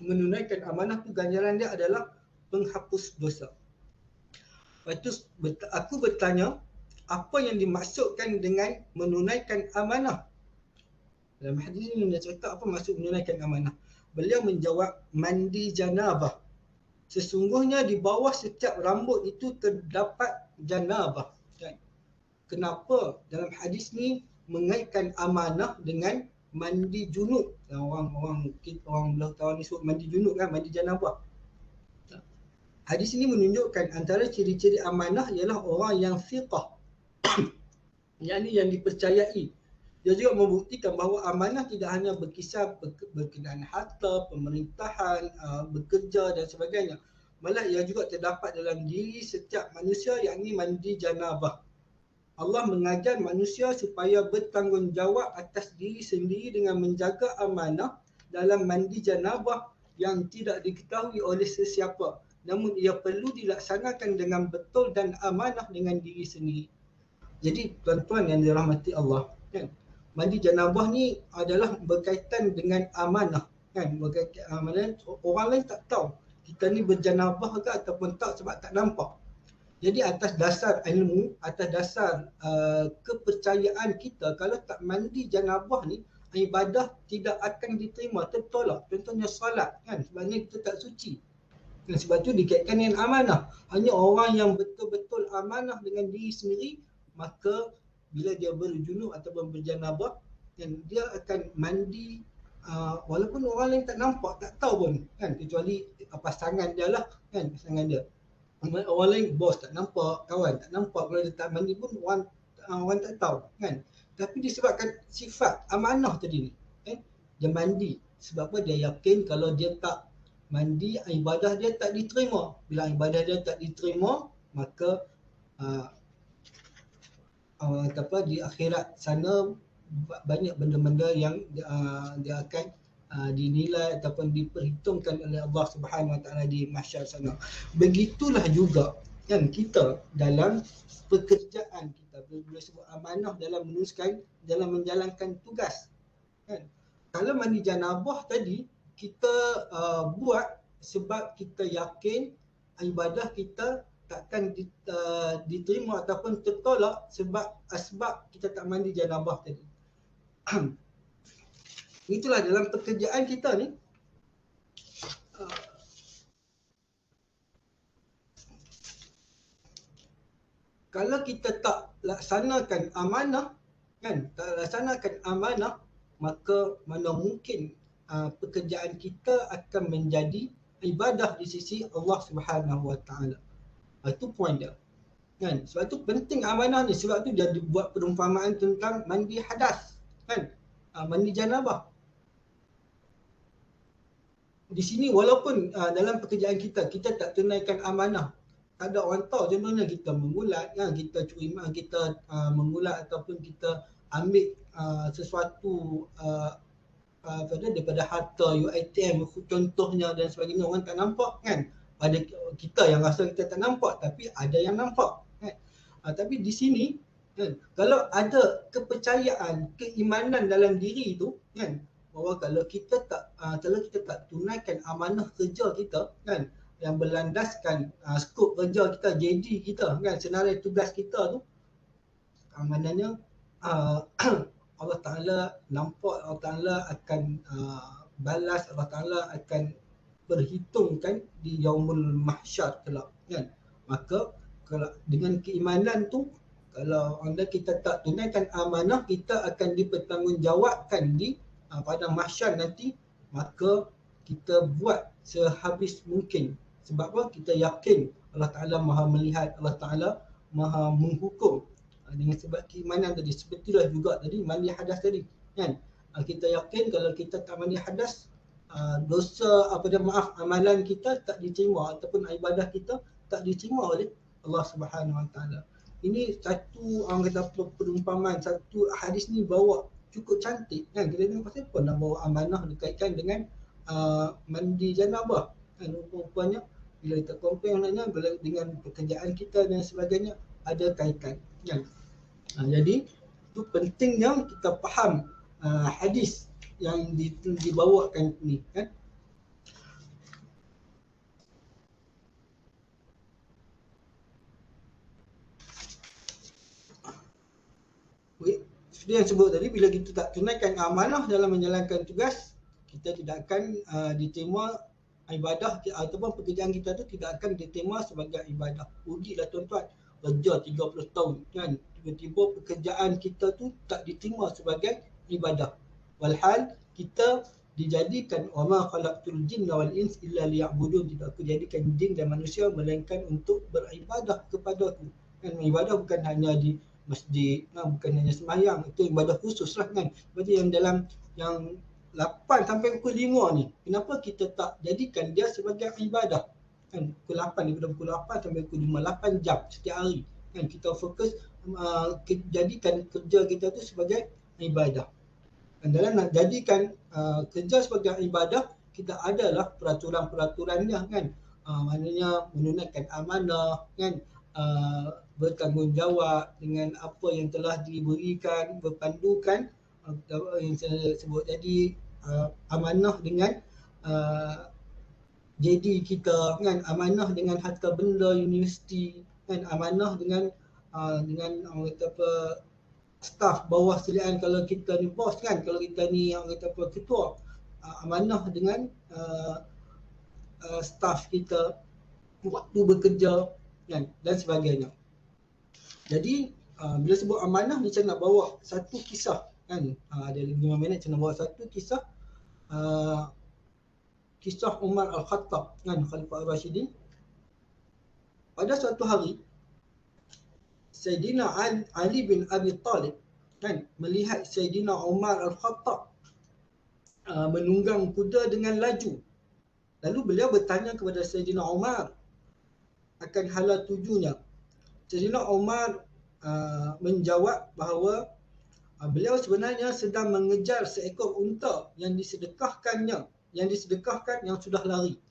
Menunaikan amanah tu ganjaran dia adalah penghapus dosa. Lepas tu aku bertanya, apa yang dimaksudkan dengan menunaikan amanah? Dalam hadis ni dia cerita apa maksud menunaikan amanah. Beliau menjawab, mandi janabah. Sesungguhnya di bawah setiap rambut itu terdapat janabah. Kenapa dalam hadis ni mengaitkan amanah dengan mandi junub? Orang belah tahun ni sebut mandi junub kan, mandi janabah. Hadis ini menunjukkan antara ciri-ciri amanah ialah orang yang thiqah. yang dipercayai. Dia juga membuktikan bahawa amanah tidak hanya berkisar berkenaan harta, pemerintahan, bekerja dan sebagainya. Malah ia juga terdapat dalam diri setiap manusia, yakni mandi janabah. Allah mengajar manusia supaya bertanggungjawab atas diri sendiri dengan menjaga amanah dalam mandi janabah yang tidak diketahui oleh sesiapa. Namun ia perlu dilaksanakan dengan betul dan amanah dengan diri sendiri. Jadi tuan-tuan yang dirahmati Allah, kan? Mandi janabah ni adalah berkaitan dengan amanah, kan? Berkaitan amanah, orang lain tak tahu kita ni berjanabah ke ataupun tak sebab tak nampak. Jadi atas dasar ilmu, atas dasar kepercayaan kita, kalau tak mandi janabah ni, ibadah tidak akan diterima, tertolak. Contohnya solat, kan? Sebabnya kita tak suci. Dan sebab tu dikaitkan dengan amanah. Hanya orang yang betul-betul amanah dengan diri sendiri, maka bila dia berjunub ataupun berjanabah, dan dia akan mandi walaupun orang lain tak nampak, tak tahu pun, kan, kecuali pasangan dia lah, kan, pasangan dia. Orang lain, bos tak nampak, kawan tak nampak, kalau dia tak mandi pun orang tak tahu, kan. Tapi disebabkan sifat amanah tadi ni, kan, dia mandi. Sebab apa? Dia yakin kalau dia tak mandi, ibadah dia tak diterima. Bila ibadah dia tak diterima, maka di akhirat sana banyak benda-benda yang dia akan dinilai ataupun diperhitungkan oleh Allah Subhanahu Wa Taala di mahsyar sana. Begitulah juga kan kita dalam pekerjaan kita, boleh sebut amanah dalam meneruskan, dalam menjalankan tugas, kan. Kalau mandi janabah tadi kita buat sebab kita yakin ibadah kita takkan diterima ataupun tertolak sebab kita tak mandi janabah tadi. Itulah dalam pekerjaan kita ni. Kalau kita tak laksanakan amanah, kan, tak laksanakan amanah, maka mana mungkin pekerjaan kita akan menjadi ibadah di sisi Allah Subhanahu Wa Taala. Itu point dia, kan. Sebab tu penting amanah ni. Sebab tu dia dibuat perumpamaan tentang mandi hadas, kan, mandi janabah. Di sini walaupun dalam pekerjaan kita tak tunaikan amanah, tak ada orang tahu, contohnya kita mengulat, kan, kita curi, kita mengulat ataupun kita ambil sesuatu daripada harta UiTM contohnya dan sebagainya, orang tak nampak, kan. Pada kita yang rasa kita tak nampak, tapi ada yang nampak, kan. Tapi di sini, kan, kalau ada kepercayaan, keimanan dalam diri itu, kan, bahawa kalau kita tak tunaikan amanah kerja kita, kan, yang berlandaskan skop kerja kita, JD kita kan, senarai tugas kita tu, maknanya Allah Ta'ala nampak, Allah Ta'ala akan balas, Allah Ta'ala akan perhitungkan di yaumul mahsyar kelak kan. Maka kalau dengan keimanan tu, kalau anda kita tak tunaikan amanah, kita akan dipertanggungjawabkan di pada mahsyar nanti. Maka kita buat sehabis mungkin. Sebab apa? Kita yakin Allah Ta'ala maha melihat, Allah Ta'ala maha menghukum. Dengan sebab keimanan tadi, sepertilah juga tadi mandi hadas tadi kan. Kita yakin kalau kita tak mandi hadas, dosa amalan kita tak diterima, ataupun ibadah kita tak diterima oleh Allah Subhanahu Wa Taala. Ini satu orang kata perumpamaan, satu hadis ni bawa cukup cantik kan. Kita tengok pasal apa nak bawa amanah dikaitkan dengan mandi janabah kan. Rupanya bila kita compare dengan pekerjaan kita dan sebagainya, ada kaitan kan. Jadi itu pentingnya kita faham hadis yang dibawakan ni kan. Seperti yang sebut tadi, bila kita tak tunaikan amanah dalam menjalankan tugas, kita tidak akan diterima ibadah ataupun pekerjaan kita tu tidak akan diterima sebagai ibadah. Rugilah tuan-tuan, kerja 30 tahun kan, tiba-tiba pekerjaan kita tu tak diterima sebagai ibadah. Walhal kita dijadikan wama khalaqtul jinna wal ins illa liya'budun, tidak aku jadikan jin dan manusia melainkan untuk beribadah kepadaku kan. Ibadah bukan hanya di masjid, bukan hanya sembahyang, itu ibadah khusus lah kan. Seperti yang dalam yang 8 sampai pukul 5 ni, kenapa kita tak jadikan dia sebagai ibadah kan. Pukul 8, daripada pukul 8 sampai pukul 5, 8 jam setiap hari kan, kita fokus jadikan kerja kita tu sebagai ibadah. Dan dalam nak jadikan kerja sebagai ibadah, kita adalah peraturan-peraturannya kan. Maknanya menunaikan amanah kan, bertanggungjawab dengan apa yang telah diberikan, berpandukan yang saya sebut tadi, amanah dengan JD kita kan, amanah dengan harta benda universiti kan, amanah dengan orang kata apa, staf bawah selian kalau kita ni bos kan, kalau kita ni orang kata apa, ketua, amanah dengan staf kita, waktu bekerja kan, dan sebagainya. Jadi bila sebut amanah ni, saya nak bawa satu kisah kan, ada 5 minit saya nak bawa satu kisah, kisah Umar Al-Khattab kan, Khalifah Ar-Rasyidin. Pada suatu hari Sayyidina Ali bin Abi Talib kan melihat Sayyidina Umar Al-Khattab menunggang kuda dengan laju. Lalu beliau bertanya kepada Sayyidina Umar akan hala tujunya. Sayyidina Umar menjawab bahawa beliau sebenarnya sedang mengejar seekor unta yang disedekahkan yang sudah lari.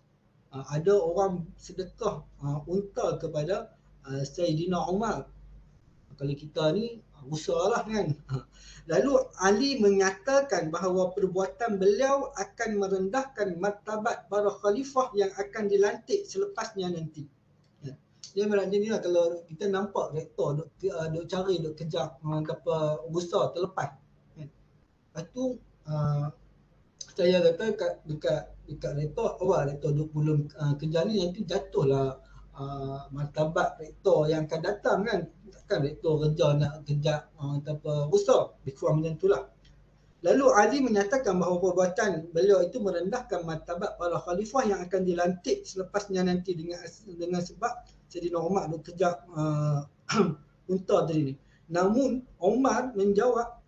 Ada orang sedekah unta kepada Sayyidina Umar. Kalau kita ni usahlah kan. Lalu Ali menyatakan bahawa perbuatan beliau akan merendahkan martabat para khalifah yang akan dilantik selepasnya nanti. Dia berarti ni lah, kalau kita nampak rektor duk cari, duk kejar orang apa besar terlepas kan. Lepas tu saya kata dekat rektor, rektor 20 kejar ni nanti jatuhlah martabat rektor yang akan datang kan. Takkan rektor kerja nak kejar apa besar, lebih kurang macam itulah. Lalu Ali menyatakan bahawa perbuatan beliau itu merendahkan martabat para khalifah yang akan dilantik selepasnya nanti dengan sebab Sayyidina Umar duk kejar unta tadi ni. Namun Umar menjawab,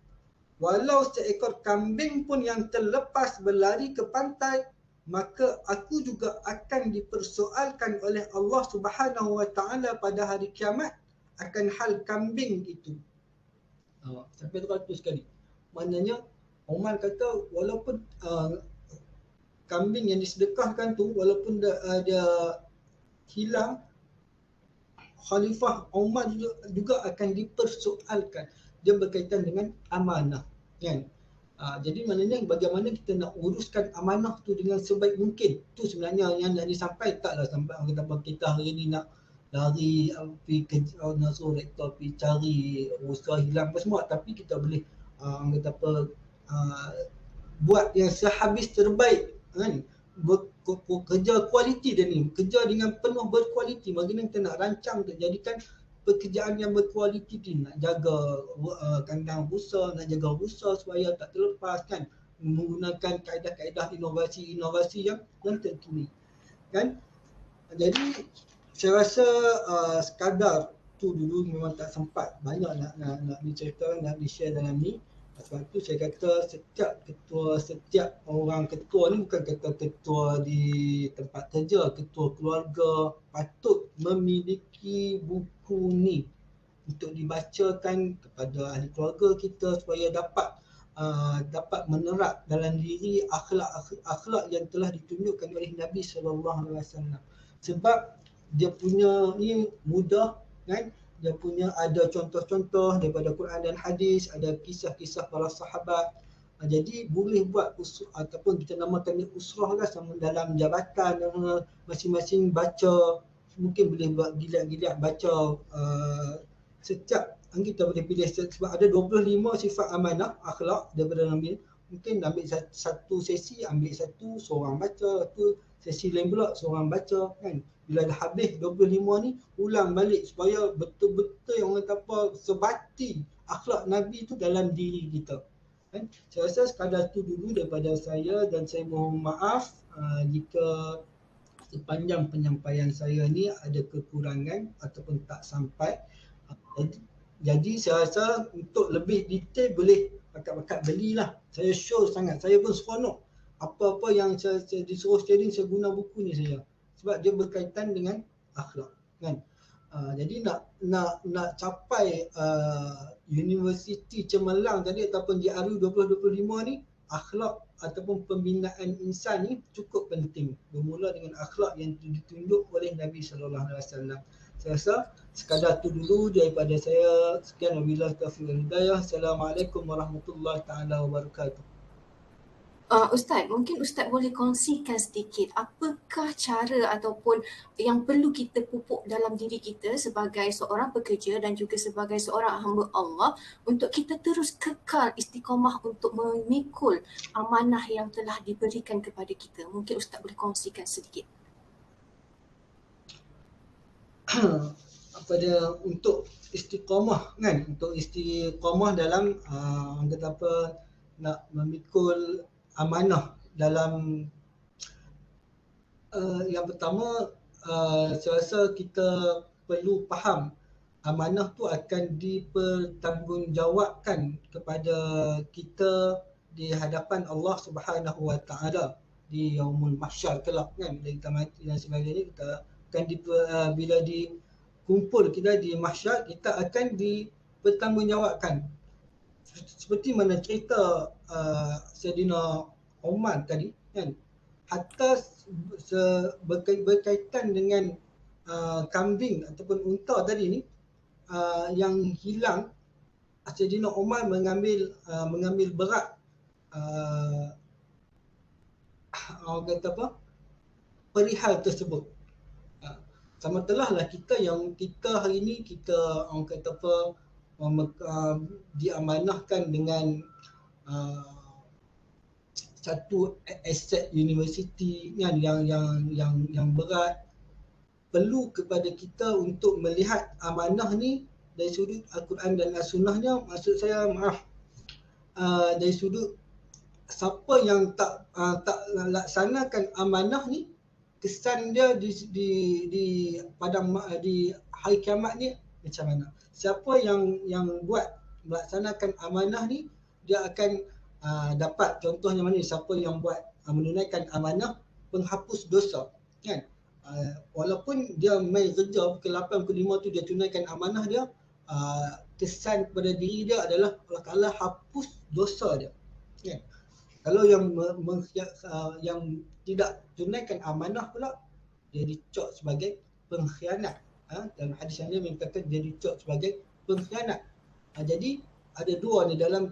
walau seekor kambing pun yang terlepas berlari ke pantai, maka aku juga akan dipersoalkan oleh Allah Subhanahu Wa Taala pada hari kiamat akan hal kambing itu. Sampai teratur sekali. Maknanya Umar kata walaupun kambing yang disedekahkan tu, walaupun dia hilang, Khalifah Umar juga akan dipersoalkan. Dia berkaitan dengan amanah kan. Jadi maknanya bagaimana kita nak uruskan amanah tu dengan sebaik mungkin. Tu sebenarnya yang nak disampaikan. Taklah sampai kita hari ni nak lari pergi kerja, nak suruh rektor pergi cari usaha hilang apa semua, tapi kita boleh buat yang sehabis terbaik kan. Kerja kualiti dia ni, kerja dengan penuh berkualiti. Bagaimana kita nak rancang untuk jadikan pekerjaan yang berkualiti ni, nak jaga kandang busa, nak jaga busa supaya tak terlepas kan, menggunakan kaedah-kaedah inovasi yang terkini kan. Jadi saya rasa sekadar tu dulu memang tak sempat banyak nak diceritakan, nak di-share dalam ni. Sebab tu saya kata setiap orang ketua ni bukan kata ketua di tempat kerja, ketua keluarga patut memiliki buku ni untuk dibacakan kepada ahli keluarga kita supaya dapat menerap dalam diri akhlak yang telah ditunjukkan oleh Nabi SAW. Sebab dia punya ni mudah kan, dia punya ada contoh-contoh daripada Quran dan hadis, ada kisah-kisah para sahabat. Jadi boleh buat ataupun kita namakan usrah lah, sama dalam jabatan masing-masing baca, mungkin boleh buat gilat-gilat baca setiap kita boleh pilih, sebab ada 25 sifat amanah akhlak daripada Nabi. Mungkin ambil satu sesi, ambil satu seorang baca, tu sesi lain pula seorang baca kan. Bila dah habis 25 ni, ulang balik supaya betul-betul yang orang kata apa, sebati akhlak Nabi tu dalam diri kita kan. Saya rasa sekadar tu dulu daripada saya, dan saya mohon maaf jika sepanjang penyampaian saya ni ada kekurangan ataupun tak sampai. Jadi saya rasa untuk lebih detail boleh bakat-bakat belilah. Saya sure sangat, saya pun seronok apa-apa yang saya disuruh sharing, saya guna buku ni saya. Sebab dia berkaitan dengan akhlak kan. Jadi nak capai Universiti Cemerlang tadi ataupun JRU 2025 ni, akhlak ataupun pembinaan insan ni cukup penting. Bermula dengan akhlak yang ditunjuk oleh Nabi SAW. Saya rasa sekadar tu dulu daripada saya. Sekian, wabillahi taufiq wal hidayah. Assalamualaikum warahmatullahi taala wabarakatuh. Ustaz, mungkin Ustaz boleh kongsikan sedikit apakah cara ataupun yang perlu kita pupuk dalam diri kita sebagai seorang pekerja dan juga sebagai seorang hamba Allah untuk kita terus kekal istiqamah untuk memikul amanah yang telah diberikan kepada kita. Mungkin Ustaz boleh kongsikan sedikit. Untuk istiqamah kan, untuk istiqamah dalam nak memikul amanah dalam yang pertama, saya rasa kita perlu faham amanah tu akan dipertanggungjawabkan kepada kita di hadapan Allah Subhanahu Wa Taala di yaumul mahsyar kelak kan. Bila kita mati dan sebagainya, kita akan bila dikumpul kita di mahsyar, kita akan dipertanggungjawabkan. Seperti mana cerita Sayyidina Umar tadi kan, hatta berkaitan dengan kambing ataupun unta tadi ni yang hilang, Sayyidina Umar mengambil berat perihal tersebut. Sama telah lah kita hari ni kita diamanahkan dengan satu aset universiti kan, yang berat. Perlu kepada kita untuk melihat amanah ni dari sudut Al-Quran dan As-Sunnahnya. Maksud saya dari sudut siapa yang tak laksanakan amanah ni, kesan dia di hari kiamat ni macam mana. Siapa yang melaksanakan amanah ni, dia akan dapat contohnya mana, siapa yang menunaikan amanah, penghapus dosa kan. Walaupun dia main kerja pukul 8, pukul 5 tu dia tunaikan amanah dia, kesan kepada diri dia adalah Allah Ta'ala hapus dosa dia kan. Kalau yang tidak tunaikan amanah pula, dia dicop sebagai pengkhianat. Dalam hadis yang lain mengatakan dia dicop sebagai pengkhianat. Jadi ada dua ni dalam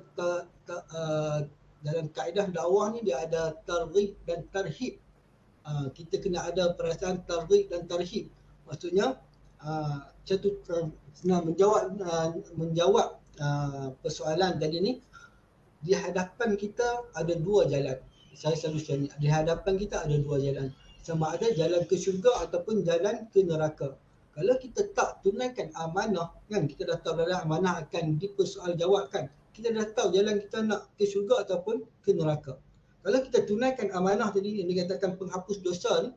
Dalam kaedah dakwah ni dia ada targhib dan tarhib. Kita kena ada perasaan targhib dan tarhib. Maksudnya macam tu senang menjawab persoalan tadi ni. Di hadapan kita ada dua jalan. Saya selalu share ni. Di hadapan kita ada dua jalan. Sama ada jalan ke syurga ataupun jalan ke neraka. Kalau kita tak tunaikan amanah, kan kita dah tahu dalam amanah akan dipersoaljawabkan. Kita dah tahu jalan kita nak ke syurga ataupun ke neraka. Kalau kita tunaikan amanah tadi yang dikatakan penghapus dosa ni,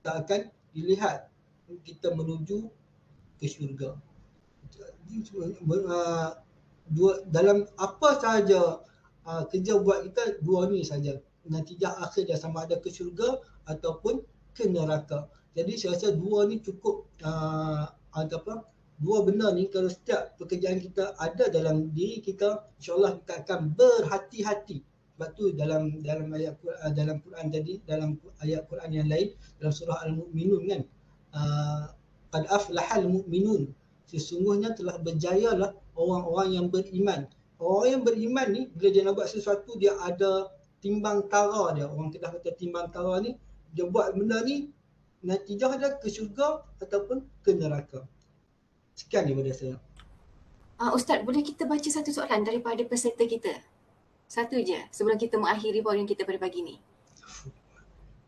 tak akan dilihat kita menuju ke syurga. Dalam apa sahaja kerja buat kita, dua ni saja. Natijah akhir dia sama ada ke syurga ataupun ke neraka. Jadi saya rasa dua ni cukup dua benda ni kalau setiap pekerjaan kita ada dalam diri kita, insya-Allah kita akan berhati-hati. Sebab tu dalam ayat dalam Quran tadi, dalam ayat Quran yang lain dalam surah Al-Mu'minun kan, qad aflahal mu'minun, sesungguhnya telah berjayalah orang-orang yang beriman. Orang yang beriman ni bila dia nak buat sesuatu dia ada timbang tara dia. Orang Kedah kata timbang tara ni, dia buat benda ni natijah dia ke syurga ataupun ke neraka. Sekian daripada saya. Ustaz, boleh kita baca satu soalan daripada peserta kita? Satu je sebelum kita mengakhiri program kita pada pagi ni.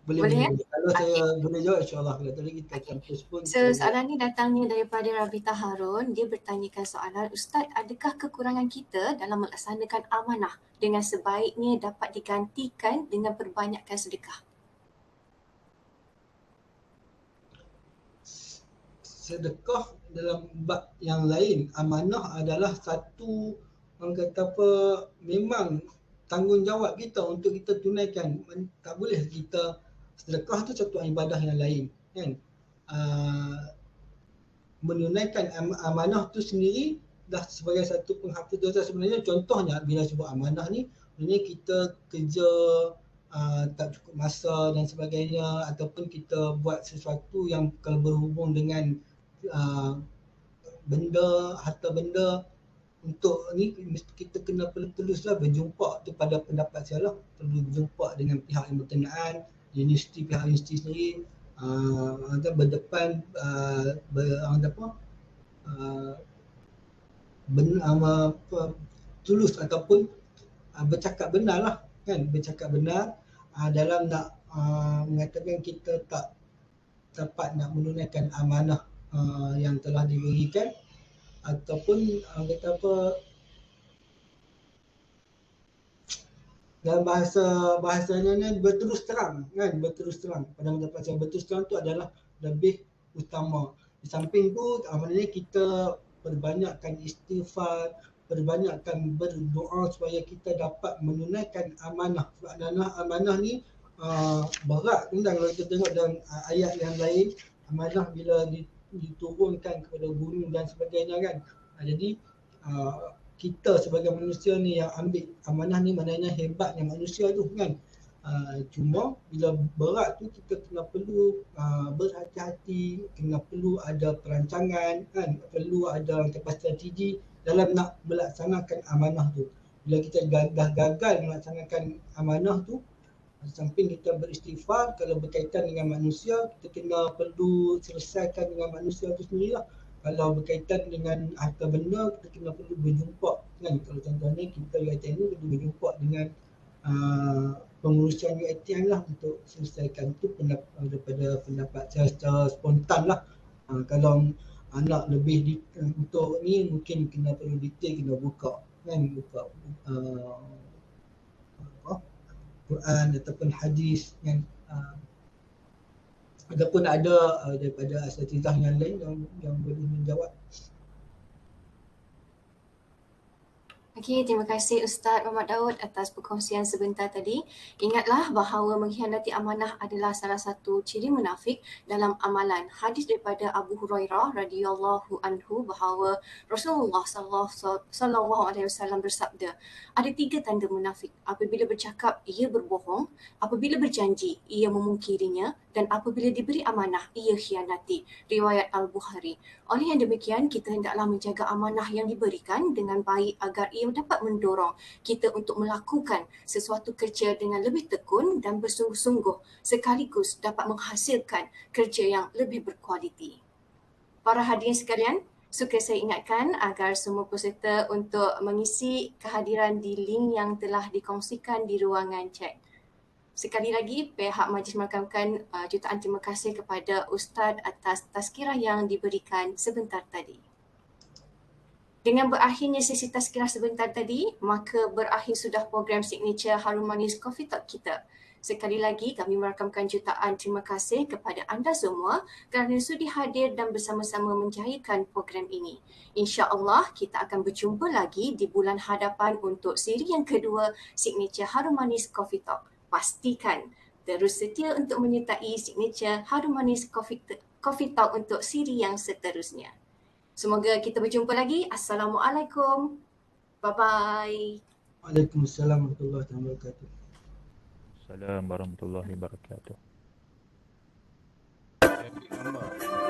Boleh. Kalau saya boleh jawab insya-Allah. Kalau tadi kita akan postpone. Soalan ni datangnya daripada Rabita Harun. Dia bertanyakan soalan, Ustaz, adakah kekurangan kita dalam melaksanakan amanah dengan sebaiknya dapat digantikan dengan perbanyakkan sedekah? Sedekah dalam bab yang lain, amanah adalah satu, orang kata apa, memang tanggungjawab kita untuk kita tunaikan. Tak boleh kita, sedekah tu satu ibadah yang lain kan. Menunaikan amanah tu sendiri dah sebagai satu penghapus dosa. Sebenarnya contohnya bila sebut amanah ni, sebenarnya kita kerja tak cukup masa dan sebagainya, ataupun kita buat sesuatu yang kalau berhubung dengan benda, harta benda, untuk ni kita kena perlu-perluslah berjumpa tu pada pendapat saya lah, perlu berjumpa dengan pihak yang berkenaan, universiti, pihak universiti sendiri, berdepan tulus ataupun bercakap benar lah kan, bercakap benar dalam nak mengatakan kita tak dapat nak menunaikan amanah yang telah diberikan, ataupun kata apa, dalam bahasanya ni berterus terang kan, berterus terang. Pada pendapat saya berterus terang tu adalah lebih utama. Di samping tu maknanya kita perbanyakkan istighfar, perbanyakkan berdoa supaya kita dapat menunaikan amanah. Sebab amanah ni berat kan, kalau kita tengok dalam ayat yang lain, amanah bila diturunkan kepada gunung dan sebagainya kan. Jadi kita sebagai manusia ni yang ambil amanah ni, maknanya hebatnya manusia tu kan. Cuma bila berat tu kita kena perlu berhati-hati, kena perlu ada perancangan kan, perlu ada strategi dalam nak melaksanakan amanah tu. Bila kita dah gagal melaksanakan amanah tu, samping kita beristighfar, kalau berkaitan dengan manusia, kita kena perlu selesaikan dengan manusia tu sendirilah. Kalau berkaitan dengan harta benda, kita kena perlu berjumpa kan. Kalau contohnya kita UiTM ni perlu berjumpa dengan pengurusan UiTM lah untuk selesaikan tu. Daripada pendapat saya secara spontan lah. Kalau anak lebih untuk ni mungkin kena perlu detail, kena buka kan, buka Quran ataupun hadis yang ataupun ada daripada asatizah yang lain yang boleh menjawab. Okey, terima kasih Ustaz Muhammad Daud atas perkongsian sebentar tadi. Ingatlah bahawa mengkhianati amanah adalah salah satu ciri munafik dalam amalan. Hadis daripada Abu Hurairah radhiyallahu anhu bahawa Rasulullah sallallahu alaihi wasallam bersabda, ada 3 tanda munafik. Apabila bercakap ia berbohong, apabila berjanji ia memungkirinya, dan apabila diberi amanah, ia khianati. Riwayat Al-Bukhari. Oleh yang demikian, kita hendaklah menjaga amanah yang diberikan dengan baik agar ia dapat mendorong kita untuk melakukan sesuatu kerja dengan lebih tekun dan bersungguh-sungguh sekaligus dapat menghasilkan kerja yang lebih berkualiti. Para hadirin sekalian, suka saya ingatkan agar semua peserta untuk mengisi kehadiran di link yang telah dikongsikan di ruangan chat. Sekali lagi, pihak majlis merakamkan jutaan terima kasih kepada Ustaz atas tazkirah yang diberikan sebentar tadi. Dengan berakhirnya sesi tazkirah sebentar tadi, maka berakhir sudah program signature Harum Manis Coffee Talk kita. Sekali lagi kami merakamkan jutaan terima kasih kepada anda semua kerana sudi hadir dan bersama-sama menjayakan program ini. InsyaAllah kita akan berjumpa lagi di bulan hadapan untuk siri yang kedua signature Harum Manis Coffee Talk. Pastikan terus setia untuk menyertai signature Harum Manis Coffee Talk untuk siri yang seterusnya. Semoga kita berjumpa lagi. Assalamualaikum. Bye-bye. Waalaikumsalam warahmatullahi wabarakatuh. Assalamualaikum warahmatullahi wabarakatuh. Epic gambar.